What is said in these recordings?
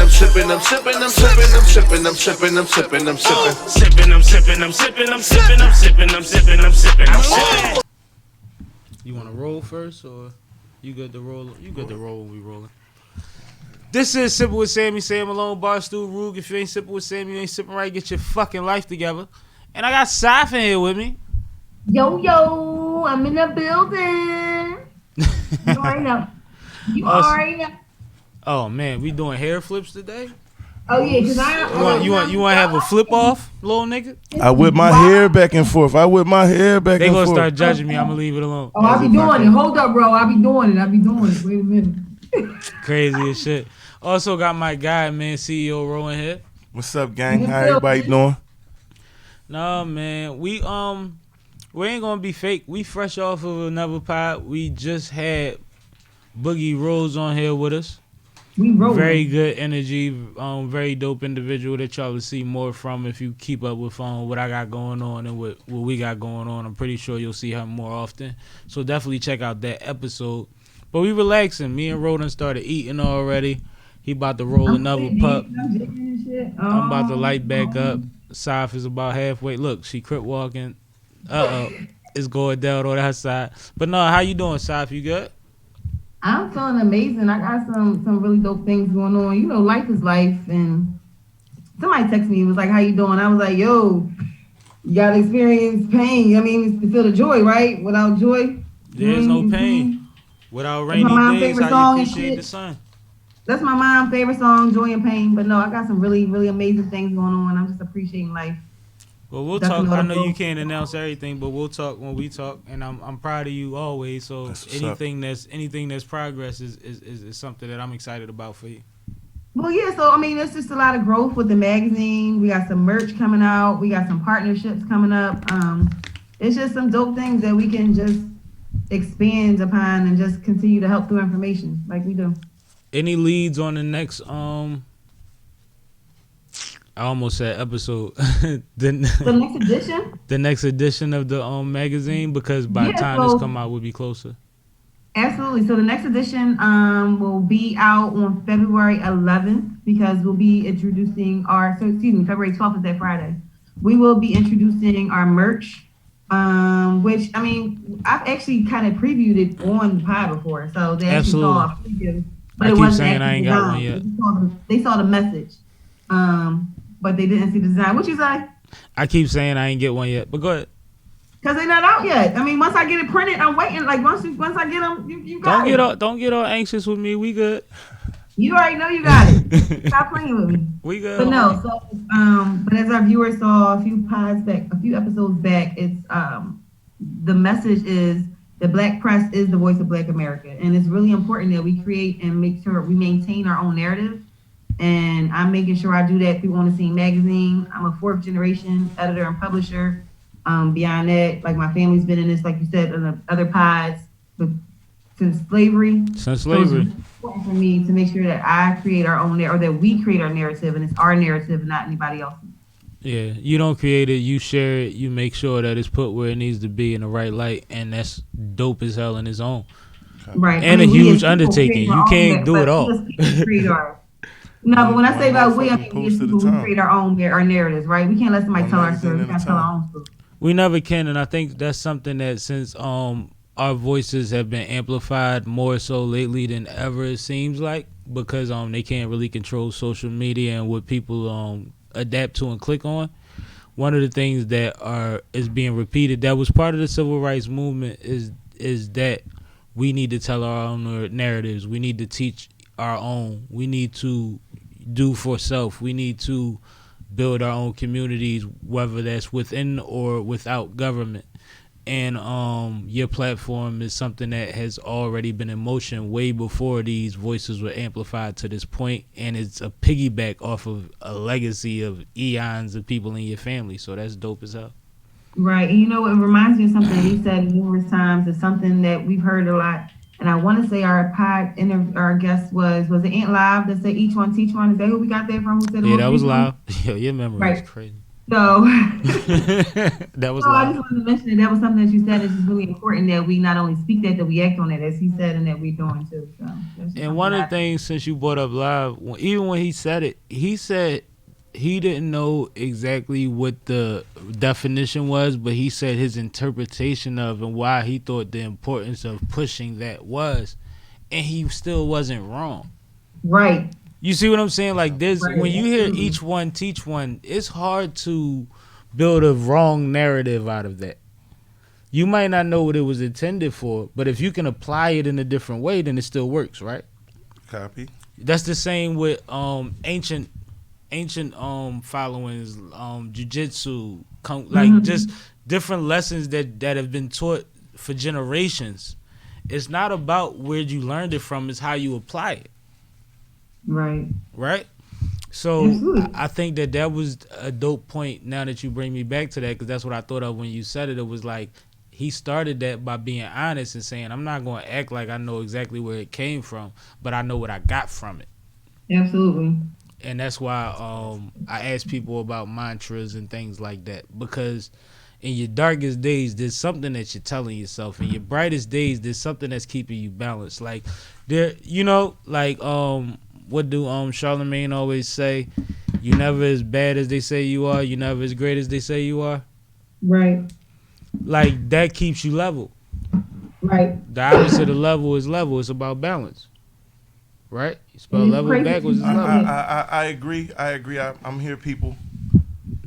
sippin', I'm sippin', I'm sippin', I'm sippin', I'm sippin', I'm sippin', I'm sippin'. Sippin', I'm sippin', I'm sippin', I'm sippin', I'm sippin', I'm sippin', I'm sippin', I'm sippin'. You want to roll first, or you good to roll? You good to roll when we rolling. This is Sippin' with Sammie, Sam Malone, Barstool, Rug. If you ain't sippin' with Sammie, you ain't sippin' right. Get your fucking life together. And I got Sippin here with me. Yo, I'm in the building. You already know. You already know. Oh man, we doing hair flips today? Oh yeah, cause you want to have a flip off, little nigga? I whip my hair back and forth. They gonna start judging me. I'm gonna leave it alone. Oh, I be doing it. Hold up, bro. I be doing it. Wait a minute. Crazy as shit. Also got my guy, man, CEO Rowan here. What's up, gang? How everybody doing? No, man, we ain't gonna be fake. We fresh off of another pod. We just had Boogie Rose on here with us. We rolling. Very good energy, very dope individual that y'all will see more from if you keep up with what I got going on and what we got going on. I'm pretty sure you'll see her more often. So definitely check out that episode. But we relaxing. Me and Rodan started eating already. He about to roll another pup. I'm about to light back up. Saf is about halfway. Look, she crip walking. It's going down on that side. But no, how you doing, Saf? You good? I'm feeling amazing. I got some really dope things going on. You know, life is life. And somebody texted me. It was like, how you doing? I was like, yo, you got to experience pain. I mean, it's to feel the joy, right? Without joy, there's no pain. Without rainy days, how you appreciate the sun. That's my mom's favorite song, Joy and Pain. But no, I got some really, really amazing things going on. I'm just appreciating life. Well, we'll talk. I know you can't announce everything, but we'll talk when we talk. And I'm proud of you always. So anything that's progress is something that I'm excited about for you. Well, yeah. So I mean, it's just a lot of growth with the magazine. We got some merch coming out. We got some partnerships coming up. It's just some dope things that we can just expand upon and just continue to help through information like we do. Any leads on the next I almost said episode. The next edition? The next edition of the magazine, because by the time this come out, we'll be closer. Absolutely. So the next edition will be out on February 11th because we'll be introducing February 12th is that Friday. We will be introducing our merch, which, I mean, I've actually kind of previewed it on the pod before. So they actually saw a preview. But I keep saying I ain't got one yet. They saw the message. But they didn't see the design. What you say? I keep saying I ain't get one yet, but go ahead. Cause they're not out yet. I mean, once I get it printed, I'm waiting. Like once I get them, you got it. Don't get all anxious with me. We good. You already know you got it. Stop playing with me. We good. But no, so but as our viewers saw a few episodes back, it's the message is the Black press is the voice of Black America, and it's really important that we create and make sure we maintain our own narrative. And I'm making sure I do that through On the Scene magazine. I'm a 4th generation editor and publisher. Beyond that, like my family's been in this, like you said, in the other pods since slavery. So it's important for me to make sure that I create our own or that we create our narrative, and it's our narrative, not anybody else's. Yeah, you don't create it, you share it, you make sure that it's put where it needs to be in the right light, and that's dope as hell in its own. Right. And a huge undertaking. You can't do it all. No, but when I say about we, I mean we create our narratives, right? We can't let somebody tell our story. We gotta tell our own story. We never can, and I think that's something that since our voices have been amplified more so lately than ever, it seems like, because they can't really control social media and what people adapt to and click on. One of the things that is being repeated that was part of the civil rights movement is that we need to tell our own narratives. We need to teach our own. We need to do for self. We need to build our own communities, whether that's within or without government. And your platform is something that has already been in motion way before these voices were amplified to this point, and it's a piggyback off of a legacy of eons of people in your family. So that's dope as hell. Right. And you know, it reminds me of something we said numerous times. It's something that we've heard a lot. And I want to say our guest was it Aunt Live that said each one teach one? Is that who we got that from? Who said that was Live. Yo, your memory is crazy. So, That was so I loud. just wanted to mention that was something that you said is just really important that we not only speak that we act on it, as he said, and that we're doing too. So, that's just And one of the something things, since you brought up live, even when he said it, he said he didn't know exactly what the definition was, but he said his interpretation of and why he thought the importance of pushing that was, and he still wasn't wrong. right. You see what I'm saying? Like this, Right. when you hear each one teach one, it's hard to build a wrong narrative out of that. You might not know what it was intended for, but if you can apply it in a different way, then it still works, right? Copy. That's the same with ancient followings, jujitsu, like just different lessons that have been taught for generations. It's not about where you learned it from; it's how you apply it. Right. Right? So Absolutely. I think that was a dope point now that you bring me back to that, because that's what I thought of when you said it. It was like he started that by being honest and saying, I'm not going to act like I know exactly where it came from, but I know what I got from it. Absolutely. And that's why I ask people about mantras and things like that, because in your darkest days, there's something that you're telling yourself. In your brightest days, there's something that's keeping you balanced. Like there, what do Charlemagne always say? You never as bad as they say you are. You never as great as they say you are. Right. Like that keeps you level. Right. The opposite of level is level. It's about balance. Right? You spell It's level crazy. backwards is level. I agree. I'm here, people.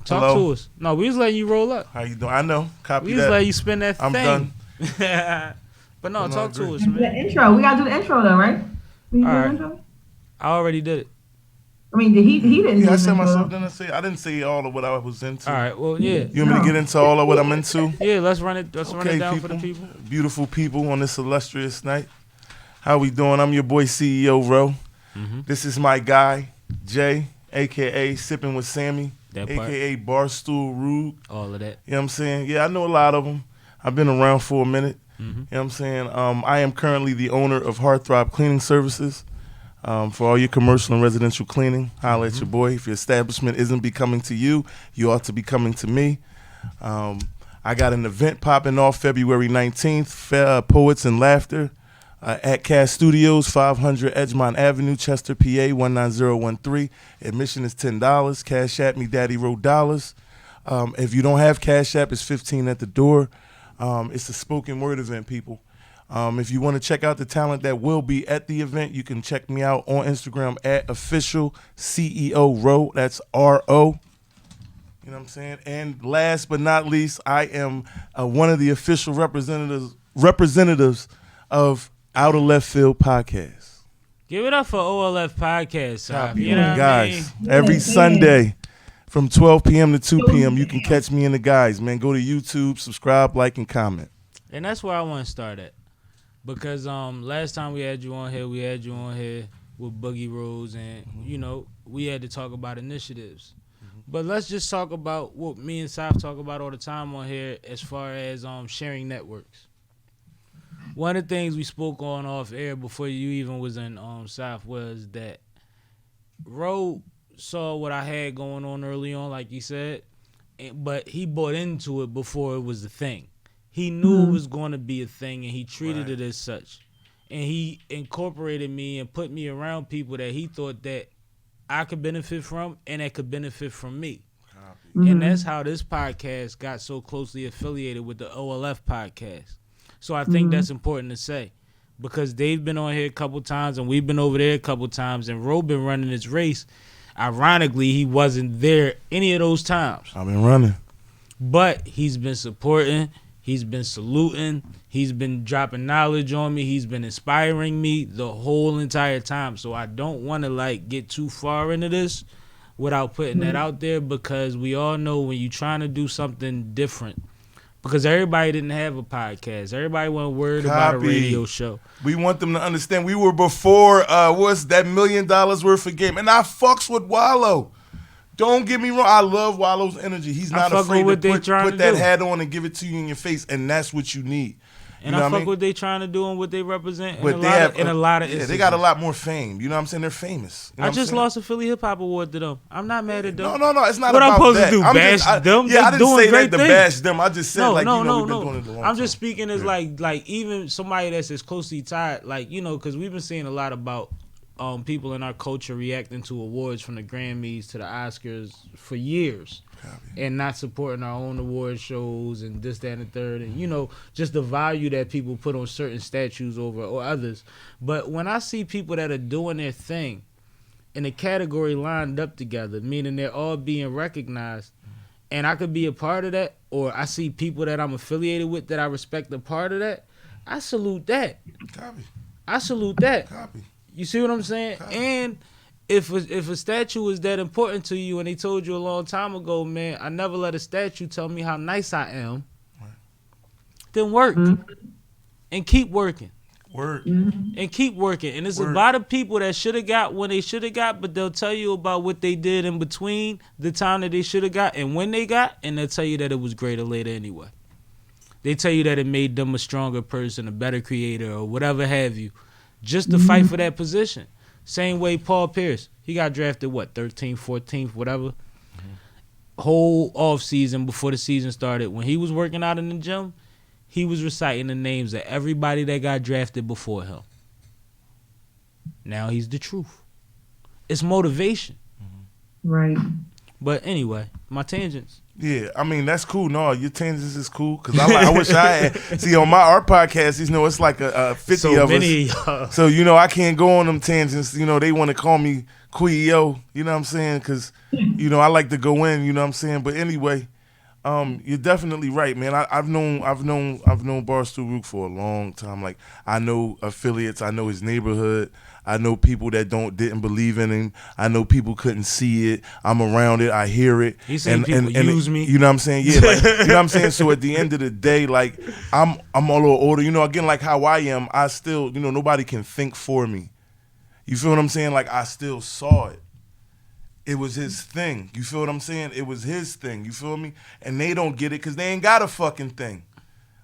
Talk Hello? to us. No, we just letting you roll up. How you doing? I know. Copy We that. just let you spin that I'm thing. done. But no, I'm talk not to agree. us, The man. intro. We gotta do the intro though, right? We do All the right. intro? I already did it. I mean, he didn't do Yeah, I the said intro. myself. I didn't say all of what I was into. All right. Well, yeah. You want me to get into all of what I'm into? Yeah, let's run it down for the people. Beautiful people on this illustrious night. How we doing? I'm your boy CEO Ro. This is my guy, Jay, a.k.a. SippinWitSammie, That part. a.k.a. Barstool Rude. All of that. You know what I'm saying? Yeah, I know a lot of them. I've been around for a minute. You know what I'm saying? I am currently the owner of Heartthrob Cleaning Services. For all your commercial and residential cleaning, holla at your boy. If your establishment isn't becoming to you, you ought to be coming to me. I got an event popping off February 19th, Poets and Laughter, at Cast Studios, 500 Edgemont Avenue, Chester, PA, 19013. Admission is $10. Cash App me, Daddy Roll dollars. If you don't have Cash App, it's $15 at the door. It's a spoken word event, people. If you want to check out the talent that will be at the event, you can check me out on Instagram at official CEO Ro. That's R-O. You know what I'm saying? And last but not least, I am one of the official representatives of Out of Left Field Podcast. Give it up for OLF Podcast. Copy. You know what Guys, I mean? every Yeah. Sunday from 12 p.m. to 2 p.m., you can catch me in the guys, man. Go to YouTube, subscribe, like, and comment. And that's where I want to start at. Because last time we had you on here with Boogie Rose, and we had to talk about initiatives. But let's just talk about what me and Saf talk about all the time on here, as far as sharing networks. One of the things we spoke on off air before you even was in Saf was that Ro saw what I had going on early on, like you said, but he bought into it before it was a thing. He knew it was going to be a thing, and he treated it as such. And he incorporated me and put me around people that he thought that I could benefit from and that could benefit from me. And that's how this podcast got so closely affiliated with the OLF podcast. So I think that's important to say, because they've been on here a couple times and we've been over there a couple times, and Ro been running his race. Ironically, he wasn't there any of those times. I've been running. But he's been supporting. He's been saluting. He's been dropping knowledge on me. He's been inspiring me the whole entire time. So I don't want to get too far into this without putting that out there, because we all know when you're trying to do something different, because everybody didn't have a podcast. Everybody wasn't worried about a radio show. We want them to understand we were before what's that $1 million worth of game. And I fucks with Wallow. Don't get me wrong. I love Wallow's energy. He's not afraid to put that hat on and give it to you in your face, and that's what you need. And I fuck what they trying to do and what they represent but in a lot of yeah, instances. they got a lot more fame. You know what I'm saying? They're famous. You know I just lost a Philly Hip Hop Award to them. I'm not mad at them. No, it's not what about I'm supposed that. to do, I'm bash them? Yeah, I didn't doing say great that to things. bash them. I just said we've been doing it a long time. I'm just speaking as like even somebody that's as closely tied, like, because we've been seeing a lot about people in our culture reacting to awards from the Grammys to the Oscars for years. And not supporting our own award shows and this, that, and the third, and just the value that people put on certain statues or others. But when I see people that are doing their thing in a category lined up together, meaning they're all being recognized, and I could be a part of that, or I see people that I'm affiliated with that I respect a part of that, I salute that. Copy. I salute that. Copy. You see what I'm saying? Copy. And if a statue is that important to you and they told you a long time ago, man, I never let a statue tell me how nice I am, then work. And keep working. Work. And keep working. And there's a lot of people that should have got when they should have got, but they'll tell you about what they did in between the time that they should have got and when they got, and they'll tell you that it was greater later anyway. They tell you that it made them a stronger person, a better creator, or whatever have you, just to fight for that position. Same way Paul Pierce, he got drafted, 13th, 14th, whatever. Whole off season before the season started, when he was working out in the gym, he was reciting the names of everybody that got drafted before him. Now he's the truth. It's motivation. Right. But anyway, my tangents. Yeah, I mean, that's cool. No, your tangents is cool because I wish I had. See, on our podcast, it's like a 50 so of many, us. So, I can't go on them tangents. They want to call me Quio, you know what I'm saying? Because, I like to go in, you know what I'm saying? But anyway, you're definitely right, man. I've known Barstool Rook for a long time. Like, I know affiliates, I know his neighborhood. I know people that didn't believe in him. I know people couldn't see it. I'm around it. I hear it. He's saying people use me. You know what I'm saying? Yeah, like, you know what I'm saying? So at the end of the day, like, I'm a little older. Again, like how I am, I still, nobody can think for me. You feel what I'm saying? Like, I still saw it. It was his thing. You feel what I'm saying? It was his thing. You feel me? And they don't get it because they ain't got a fucking thing.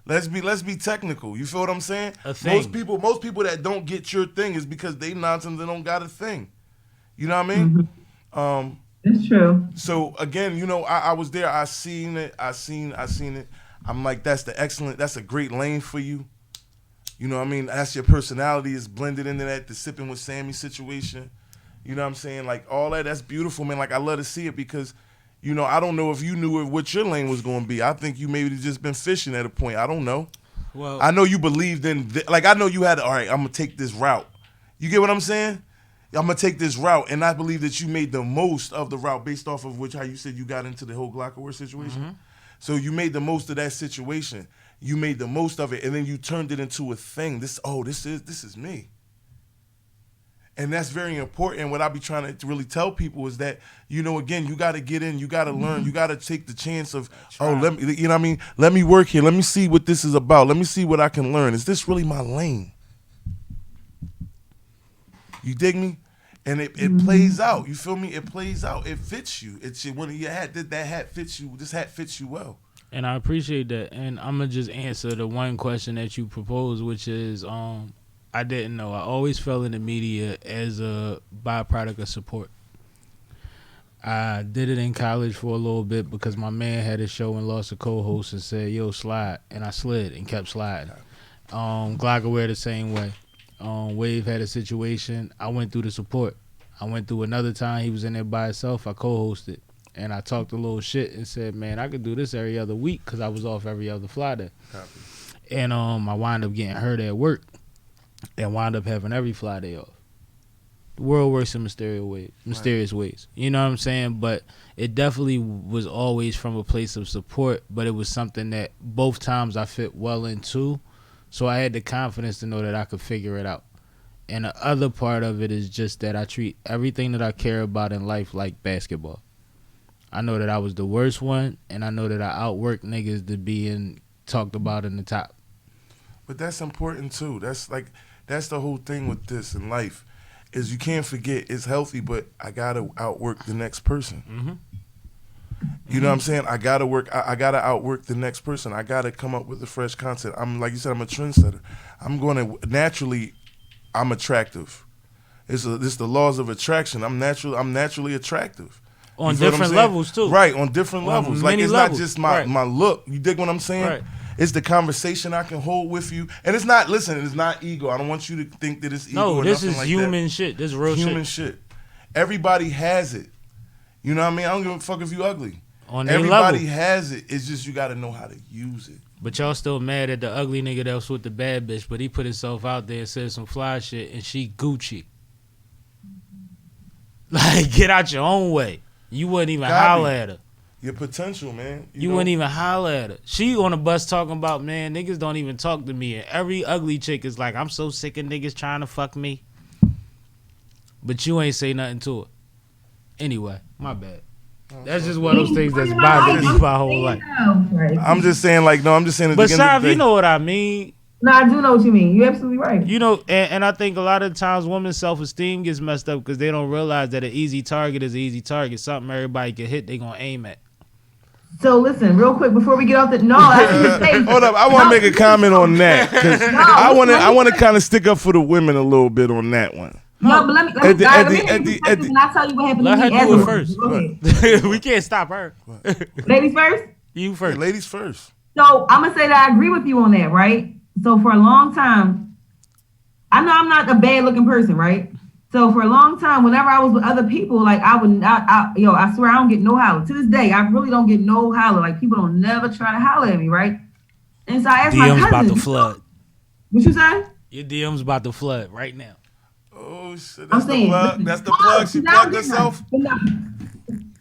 Let's be technical. You feel what I'm saying? A thing. Most people that don't get your thing is because they nonsense and don't got a thing. You know what I mean? It's true. So again, I was there. I seen it. I seen it. I'm like, that's a great lane for you. You know what I mean? That's your personality is blended into that. The Sippin' with Sammie situation. You know what I'm saying? Like all that's beautiful, man. Like I love to see it because. I don't know if you knew what your lane was going to be. I think you maybe just been fishing at a point. I don't know. Well, I know you believed in, I know you had, all right, I'm going to take this route. You get what I'm saying? I'm going to take this route. And I believe that you made the most of the route based off of how you said you got into the whole glocawear situation. Mm-hmm. So you made the most of that situation. You made the most of it. And then you turned it into a thing. This is me. And that's very important. And what I be trying to really tell people is that, again, you got to get in, you got to learn, you got to take the chance of, let me, what I mean? Let me work here. Let me see what this is about. Let me see what I can learn. Is this really my lane? You dig me? And it plays out. You feel me? It plays out. It fits you. It's when your hat, that hat fits you. This hat fits you well. And I appreciate that. And I'm going to just answer the one question that you proposed, which is, I didn't know. I always fell in the media as a byproduct of support. I did it in college for a little bit because my man had a show and lost a co-host and said, yo, slide. And I slid and kept sliding. Glocawear the same way. Wave had a situation. I went through the support. I went through another time. He was in there by himself. I co-hosted. And I talked a little shit and said, man, I could do this every other week because I was off every other fly day. Copy. And I wound up getting hurt at work. And wound up having every fly day off. The world works in mysterious ways. You know what I'm saying? But it definitely was always from a place of support. But it was something that both times I fit well into. So I had the confidence to know that I could figure it out. And the other part of it is just that I treat everything that I care about in life like basketball. I know that I was the worst one. And I know that I outworked niggas to be talked about in the top. But that's important too. That's the whole thing with this in life, is you can't forget it's healthy, but I gotta outwork the next person. Mm-hmm. You know what I'm saying? I gotta work. I gotta outwork the next person. I gotta come up with the fresh content. I'm like you said. I'm a trendsetter. I'm gonna naturally. I'm attractive. It's the laws of attraction. I'm naturally attractive. On different levels too. Right, on different levels. Like it's levels. not just my look. You dig what I'm saying? Right. It's the conversation I can hold with you. And it's not, listen, it's not ego. I don't want you to think that it's ego or this nothing is like human that. shit. This is real human shit. Everybody has it. You know what I mean? I don't give a fuck if you ugly. On their Everybody level. has it. It's just you got to know how to use it. But y'all still mad at the ugly nigga that was with the bad bitch, but he put himself out there and said some fly shit, and she Gucci. Like, get out your own way. You wouldn't even holler at her. Your potential, man. You wouldn't even holler at her. She on the bus talking about, man, niggas don't even talk to me. And every ugly chick is like, I'm so sick of niggas trying to fuck me. But you ain't say nothing to her. Anyway, my bad. That's just one of those things that's bothered me my whole life. I'm just saying, like, no, I'm just saying. But Sav, you know what I mean. No, I do know what you mean. You're absolutely right. You know, and I think a lot of times women's self-esteem gets messed up because they don't realize that an easy target is an easy target. Something everybody can hit, they gonna aim at. So listen, real quick before we get off the hold up, I want to make a comment on that because I want to kind of stick up for the women a little bit on that one. No, but let me and I'll tell you what happened let to me. her do it first. We can't stop her. Ladies first? You first. Hey, ladies first. So I'm going to say that I agree with you on that, right? So for a long time, I know I'm not a bad looking person, right? So for a long time, whenever I was with other people, like I swear I don't get no holler. To this day, I really don't get no holler. Like people don't never try to holler at me, right? And so I asked my cousin. DM's about to flood. What you say? Your DM's about to flood right now. Oh shit! That's the plug. That's the plug. She plugged herself.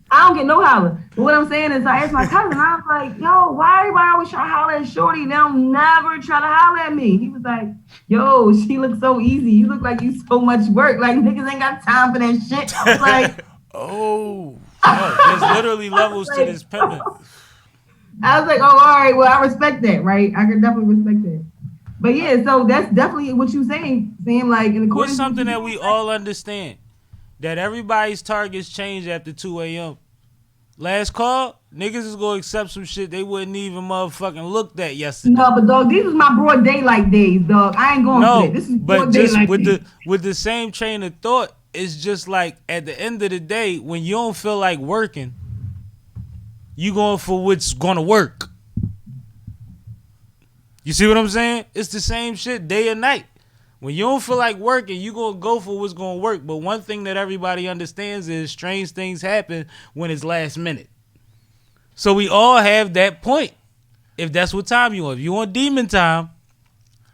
I don't get no holler. But what I'm saying is I asked my cousin, I was like, yo, why everybody always try to holler at Shorty? They don't never try to holler at me. He was like, yo, she looks so easy. You look like you so much work. Like niggas ain't got time for that shit. I was like, oh. There's literally levels to this pimping. I was like, oh, all right, well, I respect that, right? I can definitely respect that. But yeah, so that's definitely what you're saying, Sam. Like, in what's something that we all understand? That everybody's targets change after 2 a.m. Last call, niggas is gonna accept some shit they wouldn't even motherfucking looked at yesterday. No, but dog, these is my broad daylight days, dog. I ain't going for that. This is broad daylight days. with the same train of thought, it's just like at the end of the day, when you don't feel like working, you going for what's gonna work. You see what I'm saying? It's the same shit day and night. When you don't feel like working, you going to go for what's going to work. But one thing that everybody understands is strange things happen when it's last minute. So we all have that point. If that's what time you want. If you want demon time,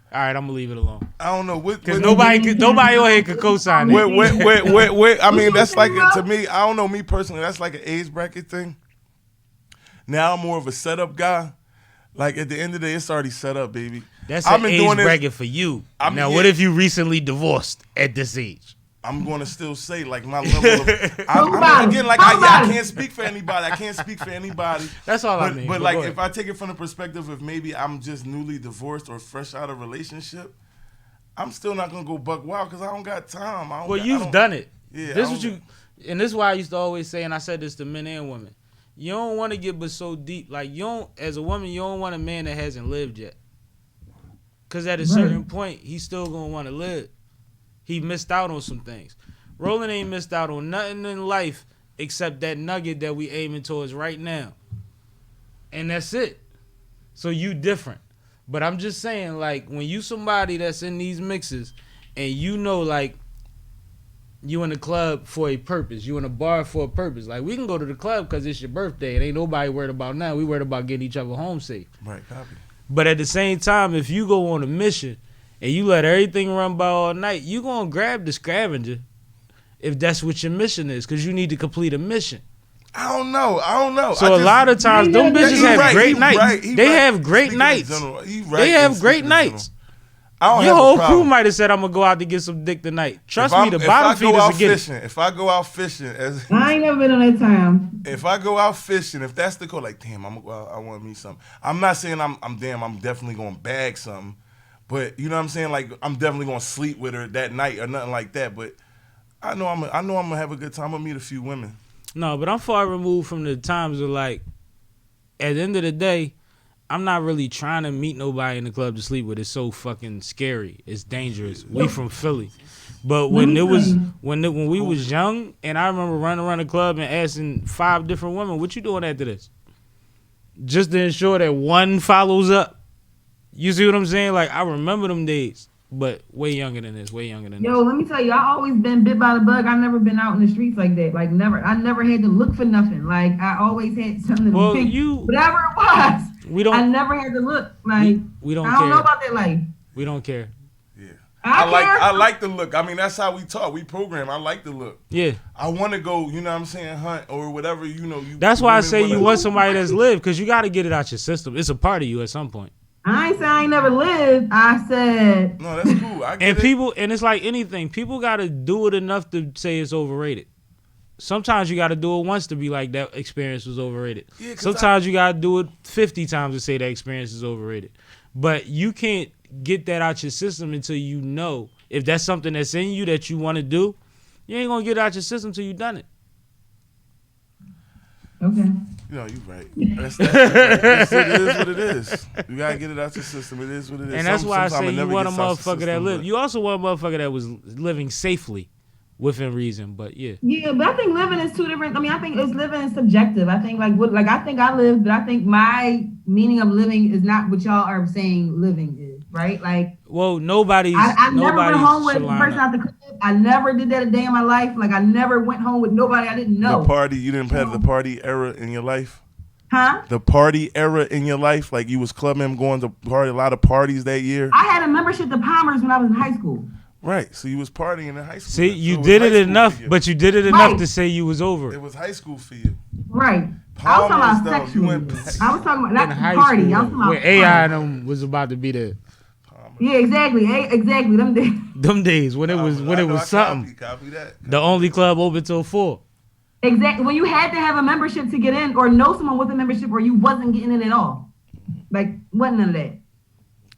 all right, I'm going to leave it alone. I don't know. Because nobody on here could co-sign it. Wait. I mean, that's like, to me, I don't know, me personally, that's like an age bracket thing. Now I'm more of a setup guy. Like, at the end of the day, it's already set up, baby. That's an age bracket for you. What if you recently divorced at this age? I'm going to still say, like, my level of... I can't speak for anybody. That's all I mean. But like, if I take it from the perspective of maybe I'm just newly divorced or fresh out of a relationship, I'm still not going to go buck wild because I don't got time. You've done it. Yeah. And this is why I used to always say, and I said this to men and women, you don't want to get but so deep. Like, as a woman, you don't want a man that hasn't lived yet. Because at a certain point, he's still going to want to live. He missed out on some things. Roland ain't missed out on nothing in life except that nugget that we aiming towards right now. And that's it. So you different. But I'm just saying, like, when you somebody that's in these mixes and you know, like, you in the club for a purpose. You in a bar for a purpose. Like, we can go to the club because it's your birthday. And ain't nobody worried about now. We worried about getting each other home safe. Right, copy. But at the same time, if you go on a mission and you let everything run by all night, you going to grab the scavenger if that's what your mission is because you need to complete a mission. I don't know. So a lot of times, them bitches have great nights. They have great nights. They have great nights. Your whole crew might have said, I'm going to go out to get some dick tonight. Trust me, the bottom feeders will get it. If I go out fishing. I ain't never been on that time. If I go out fishing, if that's the call, like, damn, I'm going to go out, I want to meet something. I'm not saying I'm definitely going to bag something. But, you know what I'm saying? Like, I'm definitely going to sleep with her that night or nothing like that. But I know I'm going to have a good time. I'm going to meet a few women. No, but I'm far removed from the times of like, at the end of the day, I'm not really trying to meet nobody in the club to sleep with. It's so fucking scary. It's dangerous. We from Philly. But when when we was young, and I remember running around the club and asking 5 different women, what you doing after this? Just to ensure that one follows up. You see what I'm saying? Like, I remember them days, but way younger than this, Yo, let me tell you, I always been bit by the bug. I never been out in the streets like that. Like, never. I never had to look for nothing. Like, I always had something to whatever it was. I never had to look. Like, we don't I don't care. know about that life. We don't care. Yeah. I like the look. I mean, that's how we talk. We program. I like the look. Yeah. I want to go, you know what I'm saying, hunt or whatever, That's why I say you want somebody that's lived, because you got to get it out your system. It's a part of you at some point. I ain't saying I ain't never lived. I said. No, that's cool. I get it. And it's like anything. People got to do it enough to say it's overrated. Sometimes you got to do it once to be like, that experience was overrated. Yeah, sometimes you got to do it 50 times to say that experience is overrated. But you can't get that out your system until you know if that's something that's in you that you want to do. You ain't going to get it out your system until you done it. Okay. You're right. That's right. It is what it is. You got to get it out your system. It is what it is. And that's why I say you want a motherfucker that live. You also want a motherfucker that was living safely within reason, but yeah. Yeah, but I think living is 2 different. I mean, I think living is subjective. I think I think I lived, but I think my meaning of living is not what y'all are saying living is, right? Like, well, nobody's. I never went home with a person out the club. I never did that a day in my life. Like, I never went home with nobody I didn't know. The party, you didn't have the party era in your life? Huh? The party era in your life? Like, you was clubbing, going to a lot of parties that year? I had a membership to Palmer's when I was in high school. Right, so you was partying in high school. See, you did it enough, but you did it enough to say you was over it. It was high school for you. Right. I was talking about sexually. I was talking about not the party. I was talking about where AI and them was about to be there. Yeah, exactly. Exactly. Them days. Them days when it was something. Copy that. The only club open till 4. Exactly. When you had to have a membership to get in, or know someone with a membership, or you wasn't getting in at all. Like, wasn't none of that.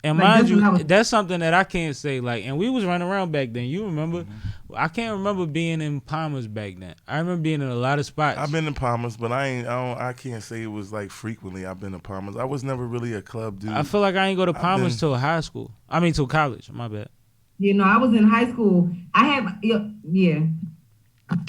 And mind you, that's something that I can't say. Like, and we was running around back then. You remember? Mm-hmm. I can't remember being in Palmer's back then. I remember being in a lot of spots. I've been in Palmer's, but I can't say it was like frequently. I've been to Palmer's. I was never really a club dude. I feel like I ain't go to Palmer's till high school. I mean, till college. My bad. You know, I was in high school. Yeah.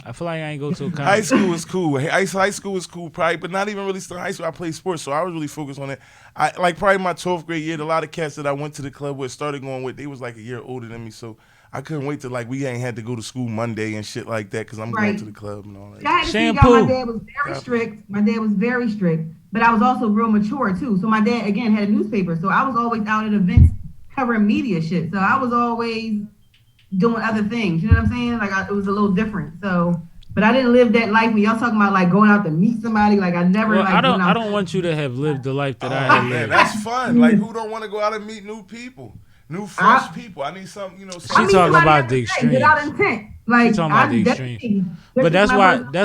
I feel like I ain't go till college. High school was cool. High school was cool, probably, but not even really still high school. I played sports, so I was really focused on it. Probably my 12th grade year, a lot of cats that I went to the club with, started going with, they was like a year older than me, so I couldn't wait to, like, we ain't had to go to school Monday and shit like that, because I'm going to the club and all that. I had to figure out my dad was very strict. My dad was very strict, but I was also real mature, too. So my dad, again, had a newspaper, so I was always out at events covering media shit. So I was always doing other things. You know what I'm saying? Like, it was a little different. So, but I didn't live that life when y'all talking about like going out to meet somebody. Like, I never. Well, like, I don't want you to have lived the life that I had lived. That's fun. Like, who don't want to go out and meet new people, new fresh people? I need something. You know. She talking about the extremes. Without intent. Like, she talking about the extremes. But that's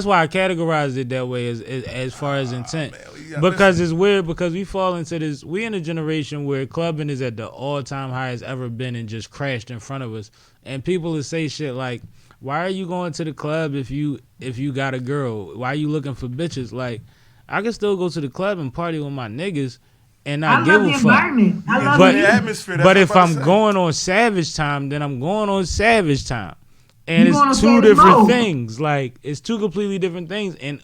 why I categorized it that way as far as intent. Because it's weird, because we fall into this. We in a generation where clubbing is at the all-time high it's ever been and just crashed in front of us. And people will say shit like, why are you going to the club if you got a girl? Why are you looking for bitches? Like, I can still go to the club and party with my niggas and not give a fuck. I love the atmosphere. But if I'm going on savage time, then I'm going on savage time. And it's 2 different things. Like, it's 2 completely different things. And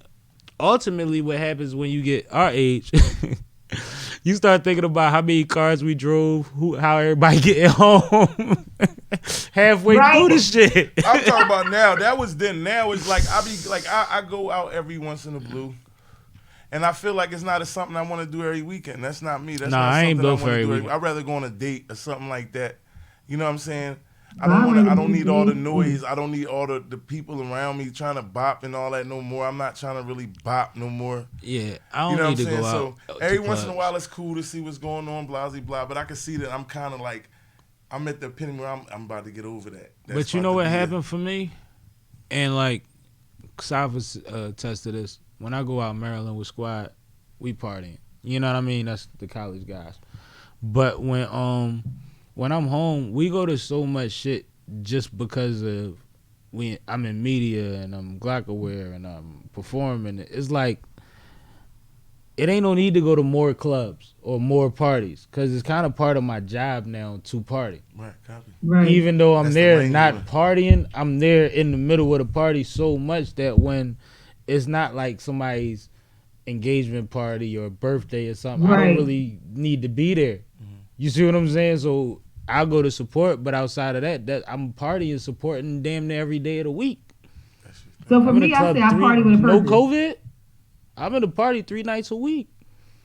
ultimately what happens when you get our age, you start thinking about how many cars we drove, how everybody getting home halfway through the shit. I'm talking about now. That was then. Now it's like I go out every once in a blue, and I feel like it's not something I want to do every weekend. That's not me. That's not I ain't built for every weekend. I'd rather go on a date or something like that. You know what I'm saying? I don't need all the noise. I don't need all the people around me trying to bop and all that no more. I'm not trying to really bop no more. Yeah, I don't need to go out. So every once in a while it's cool to see what's going on, blah, blah, blah. But I can see that I'm kind of like, I'm at the epitome where I'm about to get over that. But you know what happened for me? And like, Cypher's tested this. When I go out Maryland with Squad, we partying. You know what I mean? That's the college guys. But when I'm home, we go to so much shit just because of I'm in media and I'm glocawear and I'm performing. It's like it ain't no need to go to more clubs or more parties because it's kind of part of my job now to party. Right, copy. Right. Even though I'm That's the there main not one. partying, I'm there in the middle of the party so much that when it's not like somebody's engagement party or birthday or something, I Right. don't really need to be there. You see what I'm saying? So I'll go to support, but outside of that I'm partying, supporting damn near every day of the week. So for I'm in me, the I club say I party with a no purpose. COVID. I'm in the party 3 nights a week.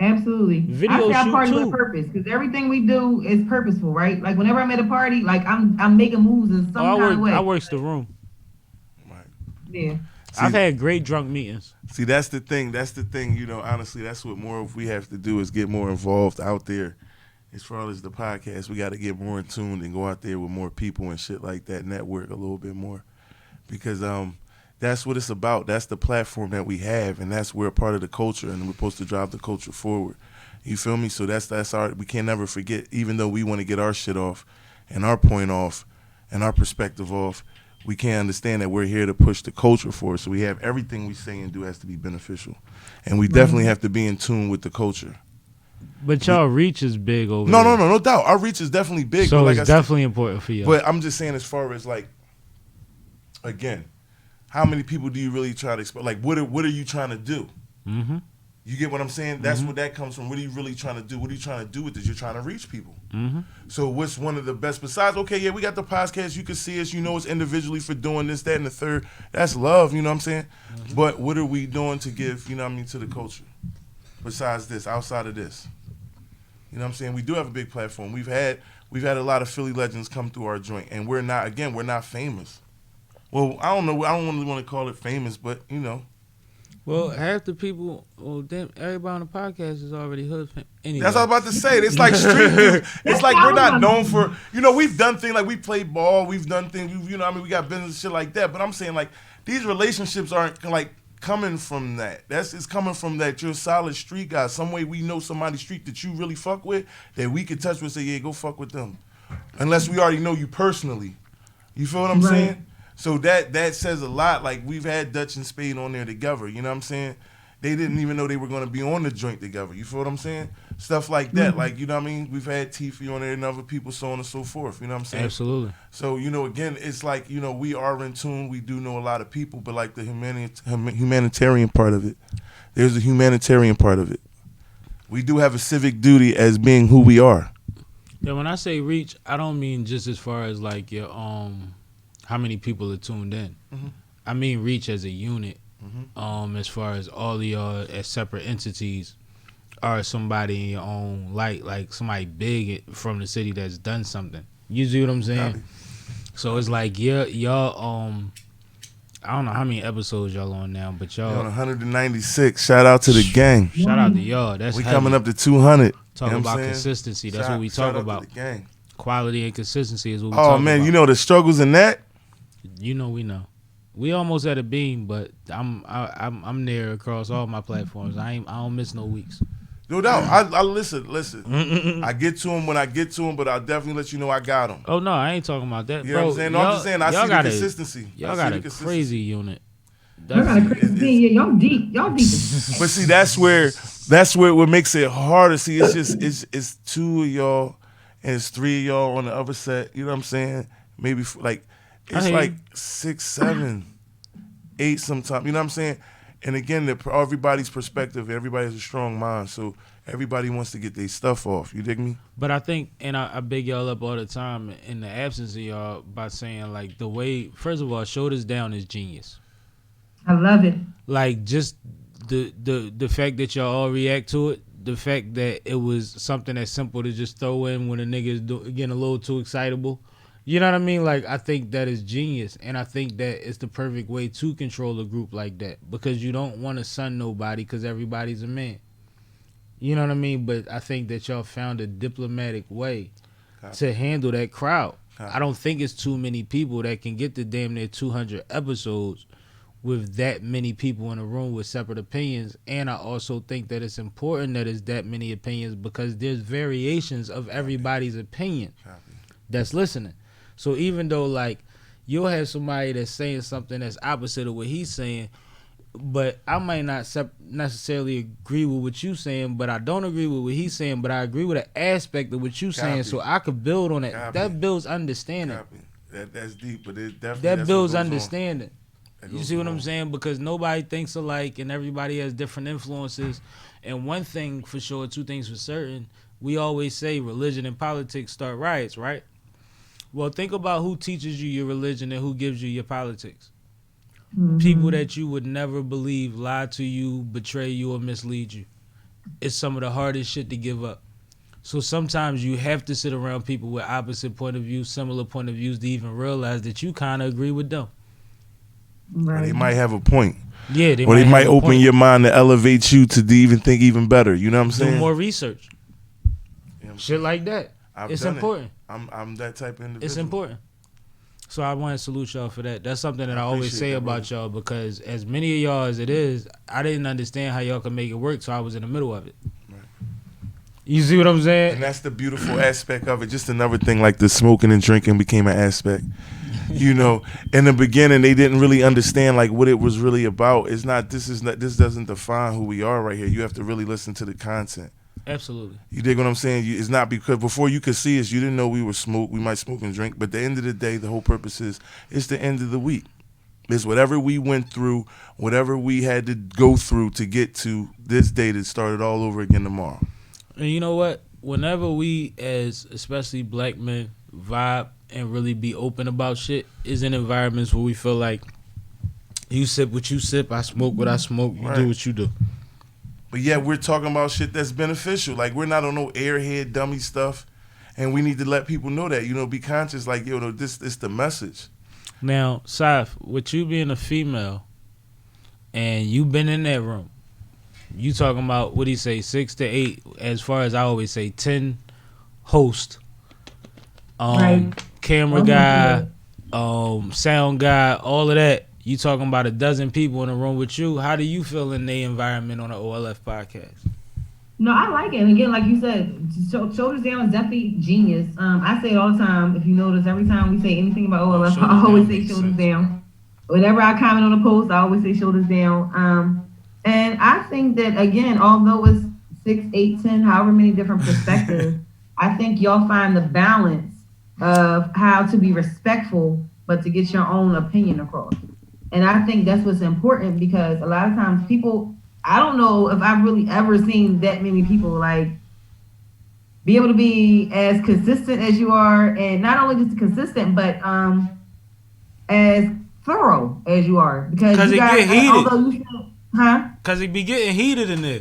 Absolutely. Video I say I shoot, party with too. a purpose because everything we do is purposeful, right? Like whenever I'm at a party, like I'm making moves in some kind of way. I works the room. Right. Yeah. I've had great drunk meetings. See, that's the thing. You know, honestly, that's what more we have to do is get more involved out there. As far as the podcast, we got to get more in tune and go out there with more people and shit like that, network a little bit more. Because that's what it's about. That's the platform that we have, and that's we're a part of the culture, and we're supposed to drive the culture forward. You feel me? So that's our, we can't never forget, even though we want to get our shit off and our point off and our perspective off, we can't understand that we're here to push the culture forward. So we have everything we say and do has to be beneficial. And we definitely have to be in tune with the culture. But y'all reach is big over No, there. no doubt. Our reach is definitely big. So but like it's I said, definitely important for you. but I'm just saying, as far as like, again, how many people do you really try to expect? Like, what are you trying to do? Mm-hmm. You get what I'm saying? That's what that comes from. What are you really trying to do? What are you trying to do with this? You're trying to reach people. Mm-hmm. So what's one of the best, besides, okay, yeah, we got the podcast. You can see us. You know us individually for doing this, that, and the third. That's love, you know what I'm saying? But what are we doing to give, you know what I mean, to the culture? Besides this, outside of this. You know what I'm saying? We do have a big platform. We've had a lot of Philly legends come through our joint, and we're not famous. Well, I don't know. I don't really want to call it famous, but, you know. Well, half the people, everybody on the podcast is already hood. Anyway. That's what I was about to say. It's like street music. It's like we're not known for, you know, we've done things like we play ball, we've done things, you know, I mean, we got business shit like that. But I'm saying, like, these relationships aren't like coming from that. It's coming from that you're a solid street guy. Some way we know somebody's street that you really fuck with that we could touch with and say, yeah, go fuck with them. Unless we already know you personally. You feel what I'm saying? So that says a lot. Like, we've had Dutch and Spade on there together. You know what I'm saying? They didn't even know they were going to be on the joint together. You feel what I'm saying? Stuff like that. Like, you know what I mean? We've had Tiffy on there and other people, so on and so forth. You know what I'm saying? Absolutely. So, you know, again, it's like, you know, we are in tune. We do know a lot of people, but like the humanitarian part of it, there's a humanitarian part of it. We do have a civic duty as being who we are. Yeah, when I say reach, I don't mean just as far as like your how many people are tuned in. Mm-hmm. I mean reach as a unit. As far as all of y'all as separate entities are somebody in your own light, like somebody big from the city that's done something. You see what I'm saying? So it's like y'all I don't know how many episodes y'all on now, but We're on y'all 196. Shout out to the gang. shout out to y'all. That's We heavy. coming up to 200. Talk you know what about I'm saying? consistency. That's Shout- what we shout talk out to about. the gang. Quality and consistency is what we Oh talk man, about. you know the struggles in that. You know we know. We almost at a beam, but I'm there across all my platforms. I don't miss no weeks. No doubt. I listen. I get to him when I get to him, but I'll definitely let you know I got him. Oh no, I ain't talking about that, You bro. know what I'm saying? No, I'm just saying I see the got consistency. Y'all I see got the a consistency. crazy unit. Y'all got a crazy team. Yeah, y'all deep. Y'all deep. But see, that's where what makes it harder. See, it's just it's two of y'all and it's three of y'all on the other set. You know what I'm saying? Maybe like it's hear like you. 6, 7, 8 sometimes. You know what I'm saying? And again, everybody's perspective. Everybody has a strong mind, so everybody wants to get their stuff off. You dig me? But I think, and I big y'all up all the time in the absence of y'all by saying like the way. First of all, Shoulders Down is genius. I love it. Like just the fact that y'all all react to it. The fact that it was something that's simple to just throw in when a nigga is getting a little too excitable. You know what I mean? Like, I think that is genius. And I think that it's the perfect way to control a group like that. Because you don't want to sun nobody because everybody's a man. You know what I mean? But I think that y'all found a diplomatic way to handle that crowd. I don't think it's too many people that can get to damn near 200 episodes with that many people in a room with separate opinions. And I also think that it's important that it's that many opinions because there's variations of everybody's opinion that's listening. So even though, like, you'll have somebody that's saying something that's opposite of what he's saying, but I might not necessarily agree with what you're saying, but I don't agree with what he's saying, but I agree with an aspect of what you're saying, so I could build on it. That builds understanding. That's deep, but it definitely that builds understanding. You see what I'm saying? Because nobody thinks alike, and everybody has different influences. And one thing for sure, two things for certain, we always say religion and politics start riots, right? Well, think about who teaches you your religion and who gives you your politics. Mm-hmm. People that you would never believe lie to you, betray you, or mislead you. It's some of the hardest shit to give up. So sometimes you have to sit around people with opposite point of view, similar point of views to even realize that you kind of agree with them. Right. They might have a point. Yeah, they might open your mind to elevate you to even think even better. You know what I'm saying? Do more research. Shit like that. It's important. I'm that type of individual. It's important. So I want to salute y'all for that. That's something that I always say about y'all, because as many of y'all as it is, I didn't understand how y'all could make it work, so I was in the middle of it. Right. You see what I'm saying? And that's the beautiful aspect of it. Just another thing, like the smoking and drinking became an aspect. You know, in the beginning, they didn't really understand like what it was really about. It's not. This doesn't define who we are right here. You have to really listen to the content. Absolutely. You dig what I'm saying? It's not because before you could see us, you didn't know we might smoke and drink. But at the end of the day, the whole purpose is it's the end of the week. It's whatever we went through, whatever we had to go through to get to this day that started all over again tomorrow. And you know what? Whenever we, as especially black men, vibe and really be open about shit, is in environments where we feel like you sip what you sip, I smoke what I smoke, you do what you do. But yeah, we're talking about shit that's beneficial. Like, we're not on no airhead dummy stuff, and we need to let people know that. You know, be conscious. Like, this is the message. Now, Saf, with you being a female, and you been in that room, you talking about, what do you say, 6 to 8, as far as I always say, 10 host, camera guy, sound guy, all of that. You talking about a dozen people in a room with you. How do you feel in the environment on the OLF podcast? No, I like it. And again, like you said, Shoulders Down is definitely genius. I say it all the time. If you notice, every time we say anything about OLF, I always say Shoulders Down. Whenever I comment on a post, I always say Shoulders Down. And I think that, again, although it's 6, 8, 10, however many different perspectives, I think y'all find the balance of how to be respectful, but to get your own opinion across. And I think that's what's important, because a lot of times people, I don't know if I've really ever seen that many people like be able to be as consistent as you are, and not only just consistent, but as thorough as you are. Because you guys, although you said, Because it be getting heated in there.